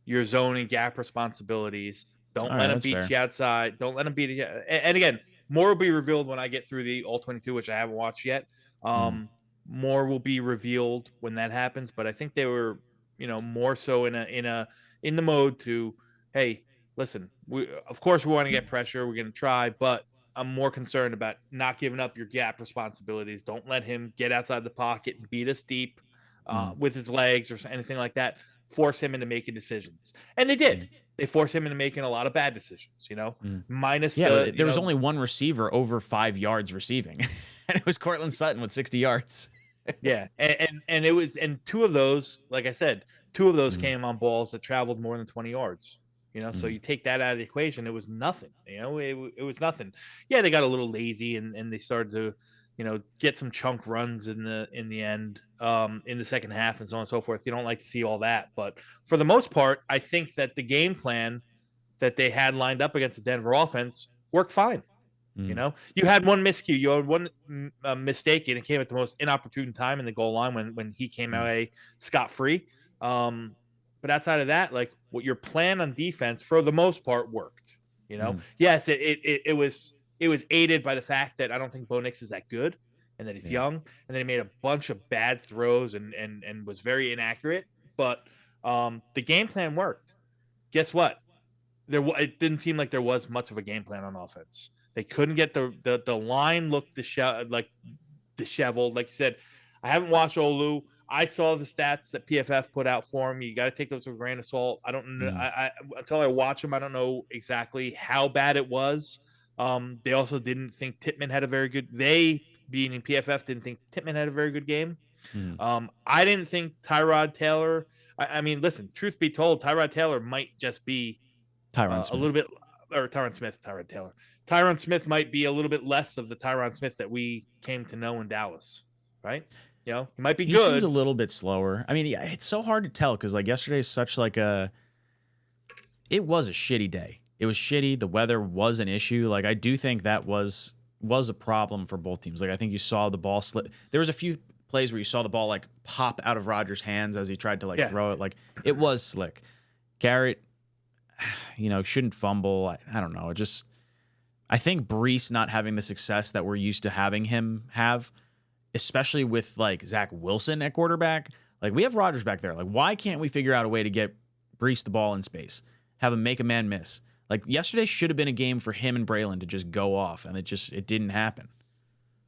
your zone and gap responsibilities, Don't All let right, him that's beat fair. you outside. Don't let him beat you. And again, more will be revealed when I get through the all 22, which I haven't watched yet. Mm. More will be revealed when that happens. But I think they were, more so in the mode to, hey, listen, we of course we want to get pressure. We're going to try, but I'm more concerned about not giving up your gap responsibilities. Don't let him get outside the pocket and beat us deep with his legs or anything like that. Force him into making decisions, and they did. Mm. They forced him into making a lot of bad decisions. Mm. Minus Yeah, the but there was only one receiver over 5 yards receiving, and it was Cortland Sutton with 60 yards. yeah, and it was and two of those, like I said, two of those Mm. came on balls that traveled more than 20 yards. So Mm. you take that out of the equation, it was nothing. It was nothing. Yeah, they got a little lazy and they started to, get some chunk runs in the end, in the second half and so on and so forth. You don't like to see all that, but for the most part, I think that the game plan that they had lined up against the Denver offense worked fine. Mm. You had one miscue, you had one mistake, and it came at the most inopportune time in the goal line when he came away scot free. But outside of that, like what your plan on defense for the most part worked. Yes, it was aided by the fact that I don't think Bo Nix is that good, and that he's young, and then he made a bunch of bad throws and was very inaccurate. But the game plan worked. Guess what? It didn't seem like there was much of a game plan on offense. They couldn't get the line look disheveled. Like you said, I haven't watched Olu. I saw the stats that PFF put out for him. You got to take those with a grain of salt. I don't know. Until I watch him, I don't know exactly how bad it was. They also didn't think Tittman had a very good. They, being PFF, didn't think Tittman had a very good game. I didn't think Tyrod Taylor. I mean, listen. Truth be told, Tyrod Taylor might just be Tyron a Smith. little bit, or Tyron Smith, Tyrod Taylor. Tyron Smith might be a little bit less of the Tyron Smith that we came to know in Dallas, right? He might be He good. seems a little bit slower. I mean, yeah, it's so hard to tell because like yesterday is such like it was a shitty day. It was shitty. The weather was an issue. Like I do think that was a problem for both teams. Like I think you saw the ball slip. There was a few plays where you saw the ball like pop out of Rodgers' hands as he tried to like throw it. Like it was slick. Garrett, shouldn't fumble. I don't know. I think Breece not having the success that we're used to having him have, especially with like Zach Wilson at quarterback. Like we have Rodgers back there. Like why can't we figure out a way to get Breece the ball in space, have him make a man miss? Like yesterday should have been a game for him and Braylon to just go off, and it didn't happen.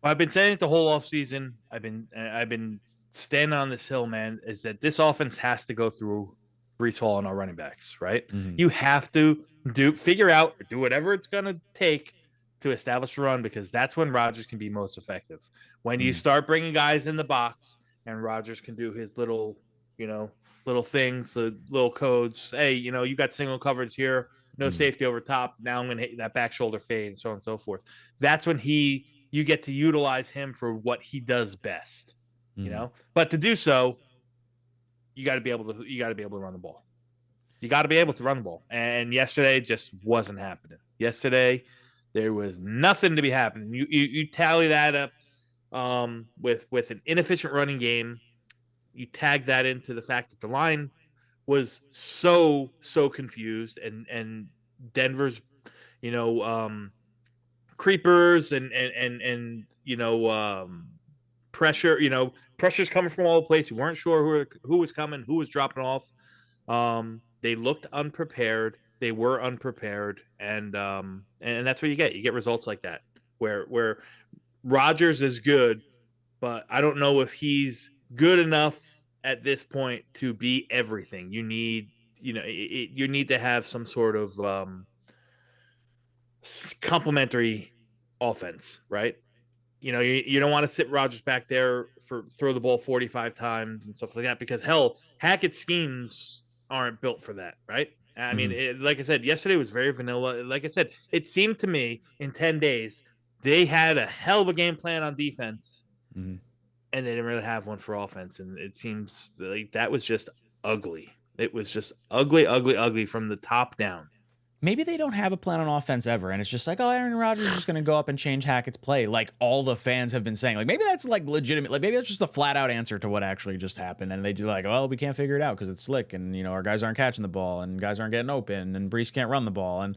Well, I've been saying it the whole offseason. I've been standing on this hill, man. Is that this offense has to go through Breece Hall and our running backs, right? Mm-hmm. You have to figure out or do whatever it's going to take to establish a run, because that's when Rodgers can be most effective. When you start bringing guys in the box and Rodgers can do his little things, the little codes. Hey, you got single coverage here, no safety over top. Now I'm going to hit that back shoulder fade and so on and so forth. That's when you get to utilize him for what he does best, But to do so, you got to be able to run the ball. You got to be able to run the ball. And yesterday just wasn't happening. Yesterday there was nothing to be happening. You tally that up with an inefficient running game. You tag that into the fact that the line was so confused, and Denver's creepers and pressure, pressure's coming from all the places. You weren't sure who was coming, who was dropping off. They looked unprepared. They were unprepared, and that's what you get. You get results like that where Rodgers is good, but I don't know if he's good enough at this point to be everything. You need to have some sort of complementary offense, right? You don't want to sit Rodgers back there for throw the ball 45 times and stuff like that, because hell, Hackett schemes aren't built for that, right? I mean, like I said, yesterday was very vanilla. Like I said, it seemed to me in 10 days they had a hell of a game plan on defense, and they didn't really have one for offense. And it seems like that was just ugly. It was just ugly from the top down. maybe they don't have a plan on offense ever, and it's just like, oh, Aaron Rodgers is just going to go up and change Hackett's play, like all the fans have been saying. Like maybe that's like legitimate. Like maybe that's just a flat out answer to what actually just happened, and they do like, well, we can't figure it out because it's slick, and our guys aren't catching the ball, and guys aren't getting open, and Brees can't run the ball, and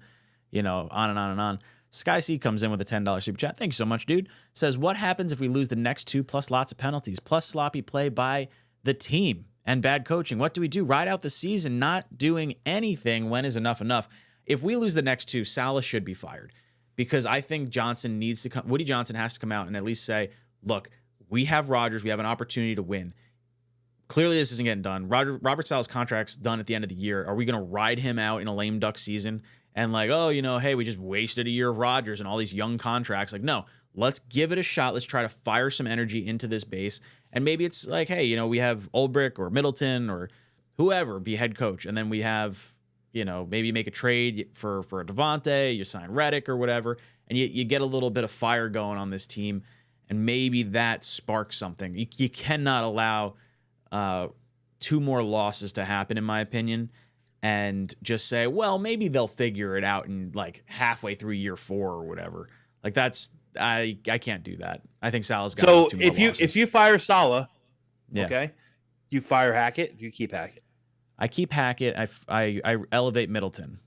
on and on and on. Sky C comes in with a $10 super chat. Thank you so much, dude. Says, what happens if we lose the next 2 plus lots of penalties plus sloppy play by the team and bad coaching? What do we do? Ride out the season not doing anything. When is enough enough? If we lose the next 2, Salah should be fired because I think Johnson needs to come. Woody Johnson has to come out and at least say, look, we have Rodgers. We have an opportunity to win. Clearly, this isn't getting done. Robert Salah's contract's done at the end of the year. Are we going to ride him out in a lame duck season? And like, oh, hey, we just wasted a year of Rodgers and all these young contracts. Like, no, let's give it a shot. Let's try to fire some energy into this base. And maybe it's like, hey, we have Ulbrich or Middleton or whoever be head coach. And then we have, maybe make a trade for a Devontae, you sign Reddick or whatever. And you get a little bit of fire going on this team. And maybe that sparks something. You cannot allow 2 more losses to happen, in my opinion. And just say, well, maybe they'll figure it out in like halfway through year 4 or whatever. Like I can't do that. I think Salah's got 2 more losses. If you fire Salah, yeah. Okay, do you fire Hackett? Do you keep Hackett? I keep Hackett. I elevate Middleton,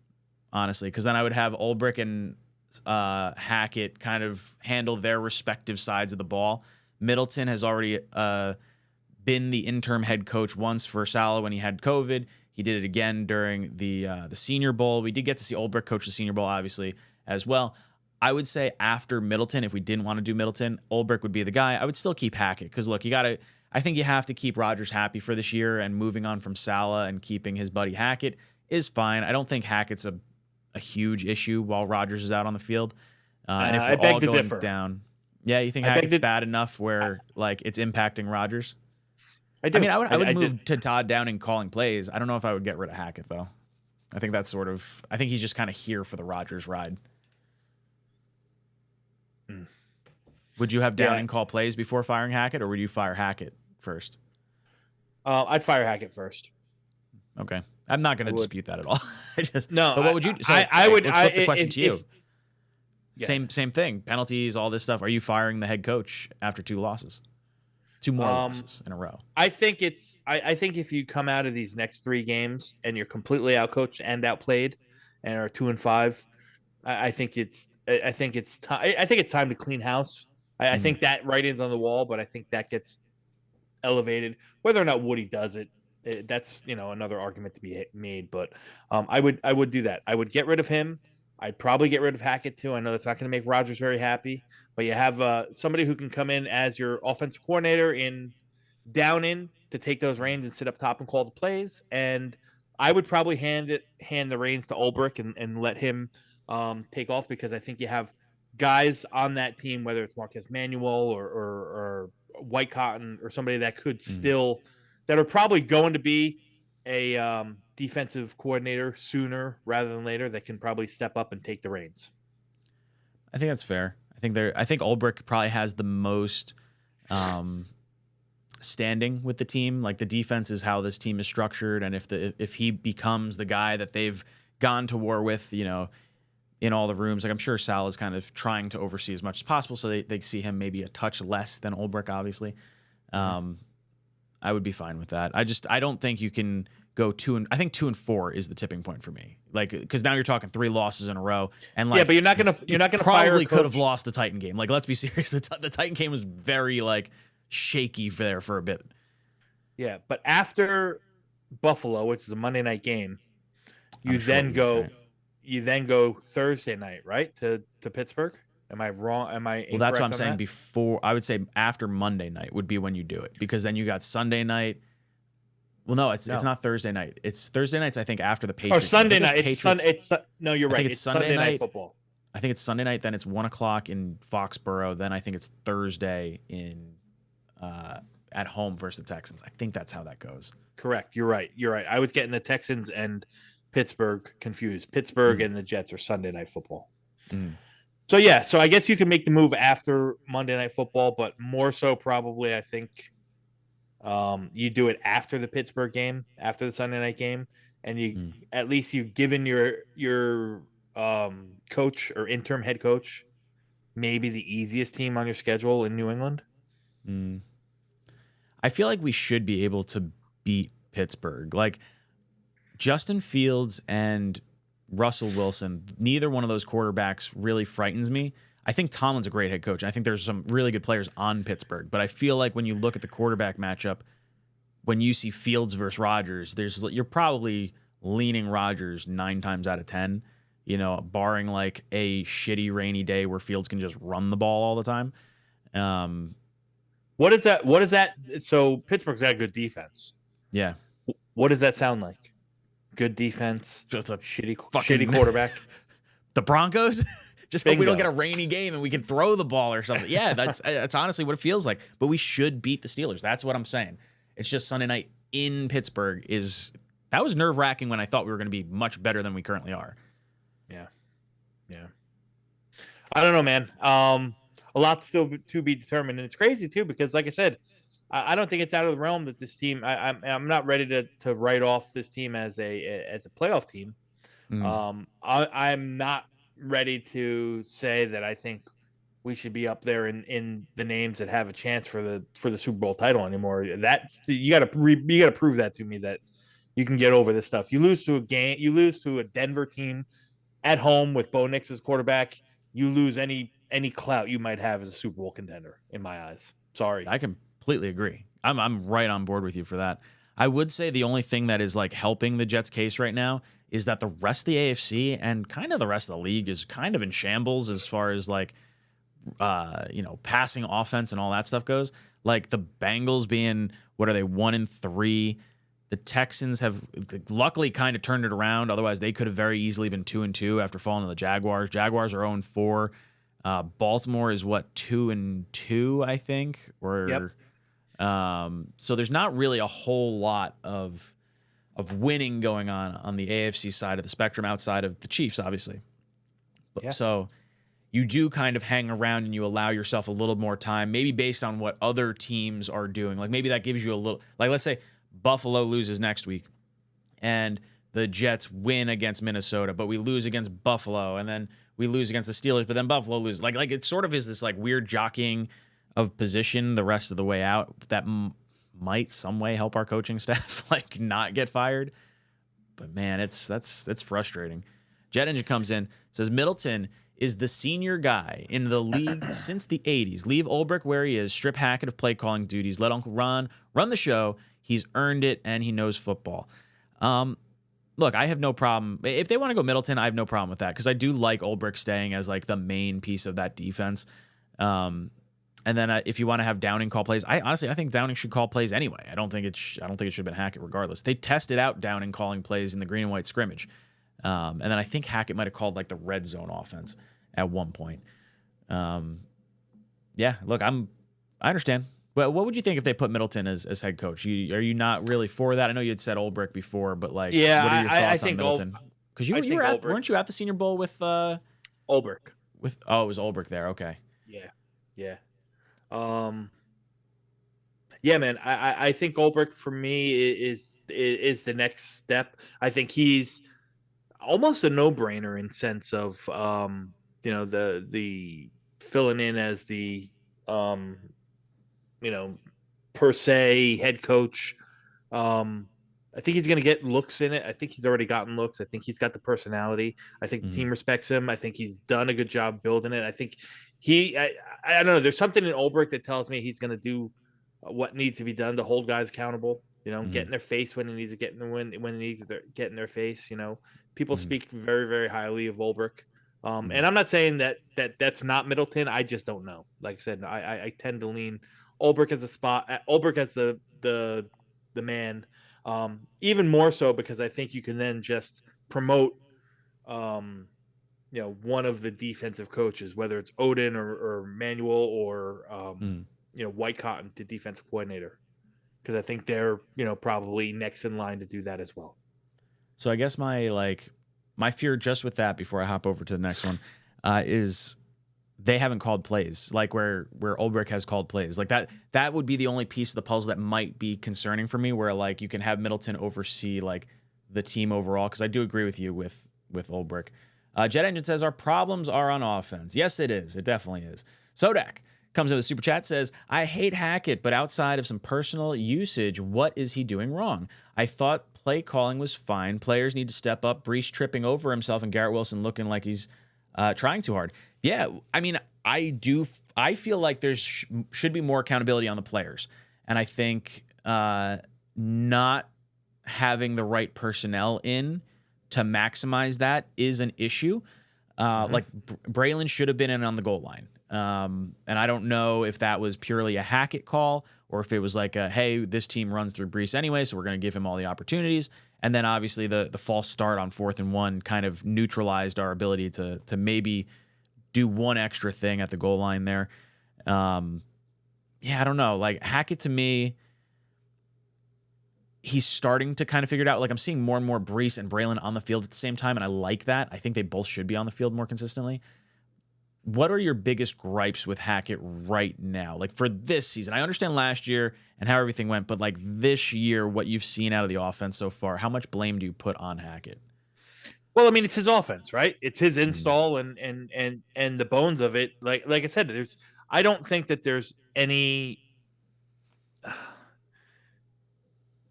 honestly, because then I would have Ulbrich and Hackett kind of handle their respective sides of the ball. Middleton has already been the interim head coach once for Salah when he had COVID. He did it again during the Senior Bowl. We did get to see Ulbrich coach the Senior Bowl, obviously, as well. I would say after Middleton, if we didn't want to do Middleton, Ulbrich would be the guy. I would still keep Hackett because, look, I think you have to keep Rodgers happy for this year, and moving on from Salah and keeping his buddy Hackett is fine. I don't think Hackett's a huge issue while Rodgers is out on the field. And if we're all going down, yeah, you think Hackett's bad enough where like it's impacting Rodgers? I mean, I would move to Todd Downing calling plays. I don't know if I would get rid of Hackett, though. I think that's I think he's just kind of here for the Rodgers ride. Would you have Downing call plays before firing Hackett, or would you fire Hackett first? I'd fire Hackett first. Okay. I'm not going to dispute that at all. No. But what would you do? So, let's flip the question to you. Same thing. Penalties, all this stuff. Are you firing the head coach after 2 losses? 2 more losses in a row. I think if you come out of these next 3 games and you're completely outcoached and outplayed and are 2-5, I think it's time to clean house. I think that writing's on the wall, but I think that gets elevated. Whether or not Woody does it, that's another argument to be made. But I would do that. I would get rid of him. I'd probably get rid of Hackett too. I know that's not going to make Rodgers very happy, but you have somebody who can come in as your offensive coordinator down in to take those reins and sit up top and call the plays. And I would probably hand the reins to Ulbrich and let him take off, because I think you have guys on that team, whether it's Marquez Manuel or White Cotton or somebody that could still that are probably going to be a defensive coordinator sooner rather than later, that can probably step up and take the reins. I think that's fair. I think Ulbrich probably has the most standing with the team. Like, the defense is how this team is structured, and if he becomes the guy that they've gone to war with, in all the rooms, like I'm sure Sal is kind of trying to oversee as much as possible, so they see him maybe a touch less than Ulbrich, obviously. I would be fine with that. I don't think you can go 2 I think 2-4 is the tipping point for me. Like, because now you're talking 3 losses in a row, and like, yeah, but you're not gonna probably could have lost the Titan game. Like, let's be serious. The Titan game was very like shaky there for a bit. Yeah, but after Buffalo, which is a Monday night game, you then go Thursday night, right, to Pittsburgh. Am I wrong? Am I incorrect? Well, that's what I'm saying. Before, I would say after Monday night would be when you do it, because then you got Sunday night. Well, no, it's not Thursday night. It's Thursday nights, I think, after the Patriots. Or Sunday night. No, you're right. It's Sunday night football. I think it's Sunday night. Then it's 1:00 in Foxborough. Then I think it's Thursday at home versus the Texans. I think that's how that goes. Correct. You're right. I was getting the Texans and Pittsburgh confused. Pittsburgh and the Jets are Sunday night football. So yeah, so I guess you can make the move after Monday Night Football, but more so probably I think you do it after the Pittsburgh game, after the Sunday night game, and at least you've given your coach or interim head coach maybe the easiest team on your schedule in New England. I feel like we should be able to beat Pittsburgh. Like Justin Fields and Russell Wilson, neither one of those quarterbacks really frightens me. I think Tomlin's a great head coach. I think there's some really good players on Pittsburgh, but I feel like when you look at the quarterback matchup, when you see Fields versus Rodgers, you're probably leaning Rodgers 9 times out of 10, barring like a shitty rainy day where Fields can just run the ball all the time. What is that? So Pittsburgh's got good defense. Yeah. What does that sound like? Good defense, Just a shitty quarterback. The Broncos? Just Bingo. hope we don't get a rainy game and we can throw the ball or something. Yeah, that's honestly what it feels like. But we should beat the Steelers. That's what I'm saying. It's just Sunday night in Pittsburgh that was nerve-wracking when I thought we were going to be much better than we currently are. Yeah. I don't know, man. A lot still to be determined, and it's crazy too because, like I said, I don't think it's out of the realm that this team. I'm not ready to write off this team as a playoff team. I'm not ready to say that I think we should be up there in the names that have a chance for the Super Bowl title anymore. You got to prove that to me that you can get over this stuff. You lose to a Denver team at home with Bo Nix as quarterback. You lose any clout you might have as a Super Bowl contender in my eyes. Sorry. I completely agree. I'm right on board with you for that. I would say the only thing that is like helping the Jets case right now is that the rest of the AFC and kind of the rest of the league is kind of in shambles as far as like passing offense and all that stuff goes. Like the Bengals being, what are they, 1-3? The Texans have luckily kind of turned it around. Otherwise, they could have very easily been 2-2 after falling to the Jaguars. Jaguars are 0-4. Baltimore is 2-2, I think. Yep. So there's not really a whole lot of winning going on the AFC side of the spectrum outside of the Chiefs, obviously. Yeah. So you do kind of hang around and you allow yourself a little more time, maybe based on what other teams are doing. Like maybe that gives you a little, like let's say Buffalo loses next week and the Jets win against Minnesota, but we lose against Buffalo and then we lose against the Steelers, but then Buffalo loses. Like it sort of is this like weird jockeying of position the rest of the way out that might some way help our coaching staff like not get fired. But man, that's frustrating. Jet Engine comes in, says Middleton is the senior guy in the league since the 80s. Leave Ulbrich where he is, strip Hackett of play calling duties, let Uncle Ron run the show. He's earned it and he knows football. Look, I have no problem. If they want to go Middleton, I have no problem with that because I do like Ulbrich staying as like the main piece of that defense. And then if you want to have Downing call plays, I think Downing should call plays anyway. I don't think it should have been Hackett regardless. They tested out Downing calling plays in the green and white scrimmage. And then I think Hackett might have called like the red zone offense at one point. Yeah, look, I understand. But what would you think if they put Middleton as head coach? Are you not really for that? I know you had said Ulbrich before, but like, yeah, what are your thoughts on think Middleton? Because weren't you at the Senior Bowl with Ulbrich? It was Ulbrich there. Okay. Yeah. Yeah, man. I think Ulbrich for me is the next step. I think he's almost a no-brainer in sense of the filling in as the per se head coach. I think he's going to get looks in it. I think he's already gotten looks. I think he's got the personality. I think the team respects him. I think he's done a good job building it. I think I don't know. There's something in Ulbrich that tells me he's going to do what needs to be done to hold guys accountable. Get in their face when he needs to get in when they need to get in their face. People speak very, very highly of Ulbrich. And I'm not saying that's not Middleton. I just don't know. Like I said, I tend to lean Ulbrich as a spot. Ulbrich as the man. Even more so because I think you can then just promote, one of the defensive coaches, whether it's Odin or Manuel or White Cotton, the defensive coordinator, because I think they're probably next in line to do that as well. So I guess my fear just with that before I hop over to the next one is they haven't called plays like where Ulbrich has called plays like that would be the only piece of the puzzle that might be concerning for me where like you can have Middleton oversee like the team overall, because I do agree with you with Ulbrich. Jet Engine says our problems are on offense. Yes, it is. It definitely is. Sodak comes in with a super chat, says, I hate Hackett, but outside of some personal usage, what is he doing wrong? I thought play calling was fine. Players need to step up. Brees tripping over himself and Garrett Wilson looking like he's trying too hard. Yeah, I mean, I feel like there should be more accountability on the players. And I think not having the right personnel in to maximize that is an issue. Like Braylon should have been in on the goal line. And I don't know if that was purely a Hackett call or if it was like hey, this team runs through Brees anyway, so we're going to give him all the opportunities. And then obviously the false start on 4th and 1 kind of neutralized our ability to maybe do one extra thing at the goal line there. Yeah, I don't know. Like Hackett to me, he's starting to kind of figure it out. Like I'm seeing more and more Brees and Braylon on the field at the same time, and I like that. I think they both should be on the field more consistently. What are your biggest gripes with Hackett right now? Like for this season, I understand last year and how everything went, but like this year, what you've seen out of the offense so far, how much blame do you put on Hackett? Well, I mean, it's his offense, right? It's his install and the bones of it. Like I said, I don't think that there's any.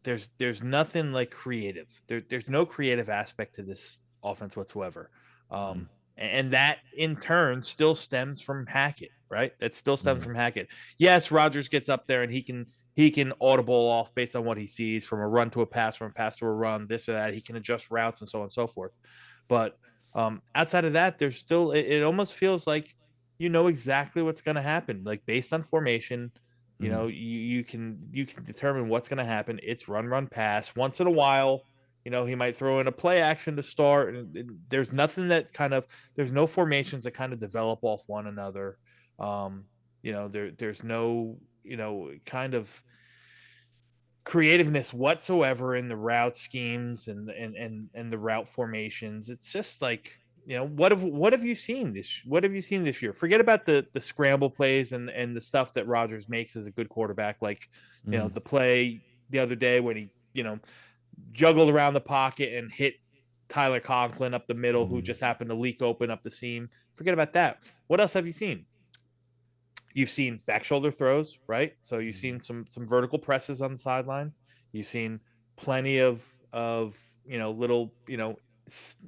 There's nothing like creative. There's no creative aspect to this offense whatsoever. And that in turn still stems from Hackett, right? That still stems from Hackett. Yes, Rodgers gets up there and he can audible off based on what he sees from a run to a pass, from a pass to a run, this or that. He can adjust routes and so on and so forth. But outside of that, there's still it almost feels like you know exactly what's going to happen, like based on formation. You know, you can determine what's going to happen. It's run, pass. Once in a while, you know, he might throw in a play action to start. And there's nothing that there's no formations that kind of develop off one another. You know, there's no, you know, kind of creativeness whatsoever in the route schemes and the route formations. It's just like, you know, what have you seen this year? Forget about the scramble plays and the stuff that Rodgers makes as a good quarterback. Like, you know, the play the other day when he, you know, juggled around the pocket and hit Tyler Conklin up the middle, who just happened to leak open up the seam. Forget about that. What else have you seen? You've seen back shoulder throws, right? So you've seen some vertical presses on the sideline. You've seen plenty of you know, little, you know,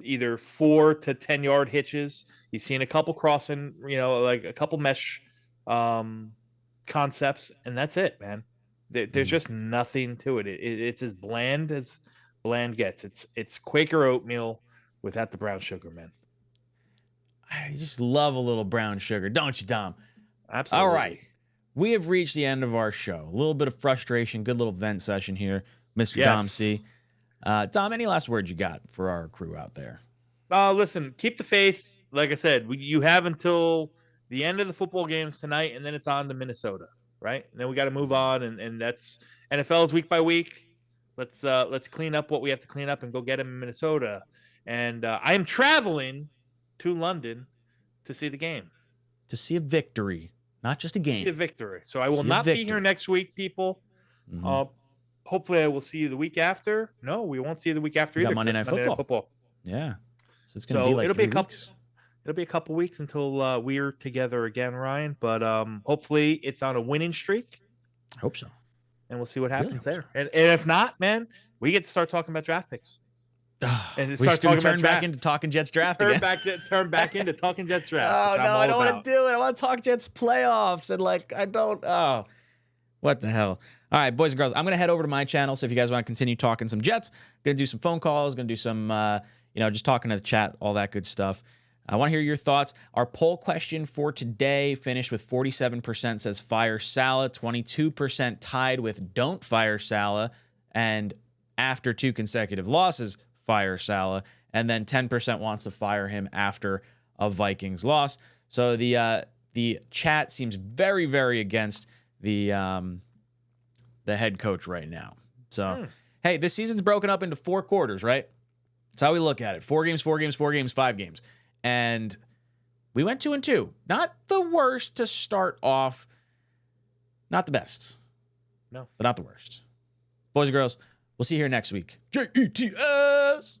either 4 to 10 yard hitches. You've seen a couple crossing, you know, like a couple mesh concepts, and that's it, man. There's just nothing to it. It's as bland gets. It's Quaker oatmeal without the brown sugar, man. I just love a little brown sugar, don't you, Dom? Absolutely. All right. We have reached the end of our show. A little bit of frustration, good little vent session here, Mr. Dom C. Dom, any last words you got for our crew out there? Listen, keep the faith. Like I said, you have until the end of the football games tonight, and then it's on to Minnesota, right? And then we got to move on, and that's NFL's week by week. Let's clean up what we have to clean up and go get them in Minnesota. And I am traveling to London to see the game. To see a victory, not just a game. See a victory. So I will not be here next week, people. Hopefully I will see you the week after. No, we won't see you the week after either. Monday Night Football. Yeah. So it's going to be like it'll 3 be a couple weeks. It'll be a couple weeks until we're together again, Ryan. But hopefully it's on a winning streak. I hope so. And we'll see what happens there. And if not, man, we get to start talking about draft picks. And we turn back into Talking Jets draft again. Turn back into Talking Jets draft. Oh, no, I don't want to do it. I want to talk Jets playoffs. And, like, I don't. Oh, what the hell? All right, boys and girls, I'm going to head over to my channel. So if you guys want to continue talking some Jets, going to do some phone calls, going to do some, you know, just talking to the chat, all that good stuff. I want to hear your thoughts. Our poll question for today finished with 47% says fire Saleh, 22% tied with don't fire Saleh, and after 2 consecutive losses, fire Saleh, and then 10% wants to fire him after a Vikings loss. So the chat seems very, very against the head coach right now. So, hey, this season's broken up into 4 quarters, right? That's how we look at it. 4 games, 4 games, 4 games, 5 games. And we went 2-2. Not the worst to start off. Not the best. No. But not the worst. Boys and girls, We'll see you here next week. JETS.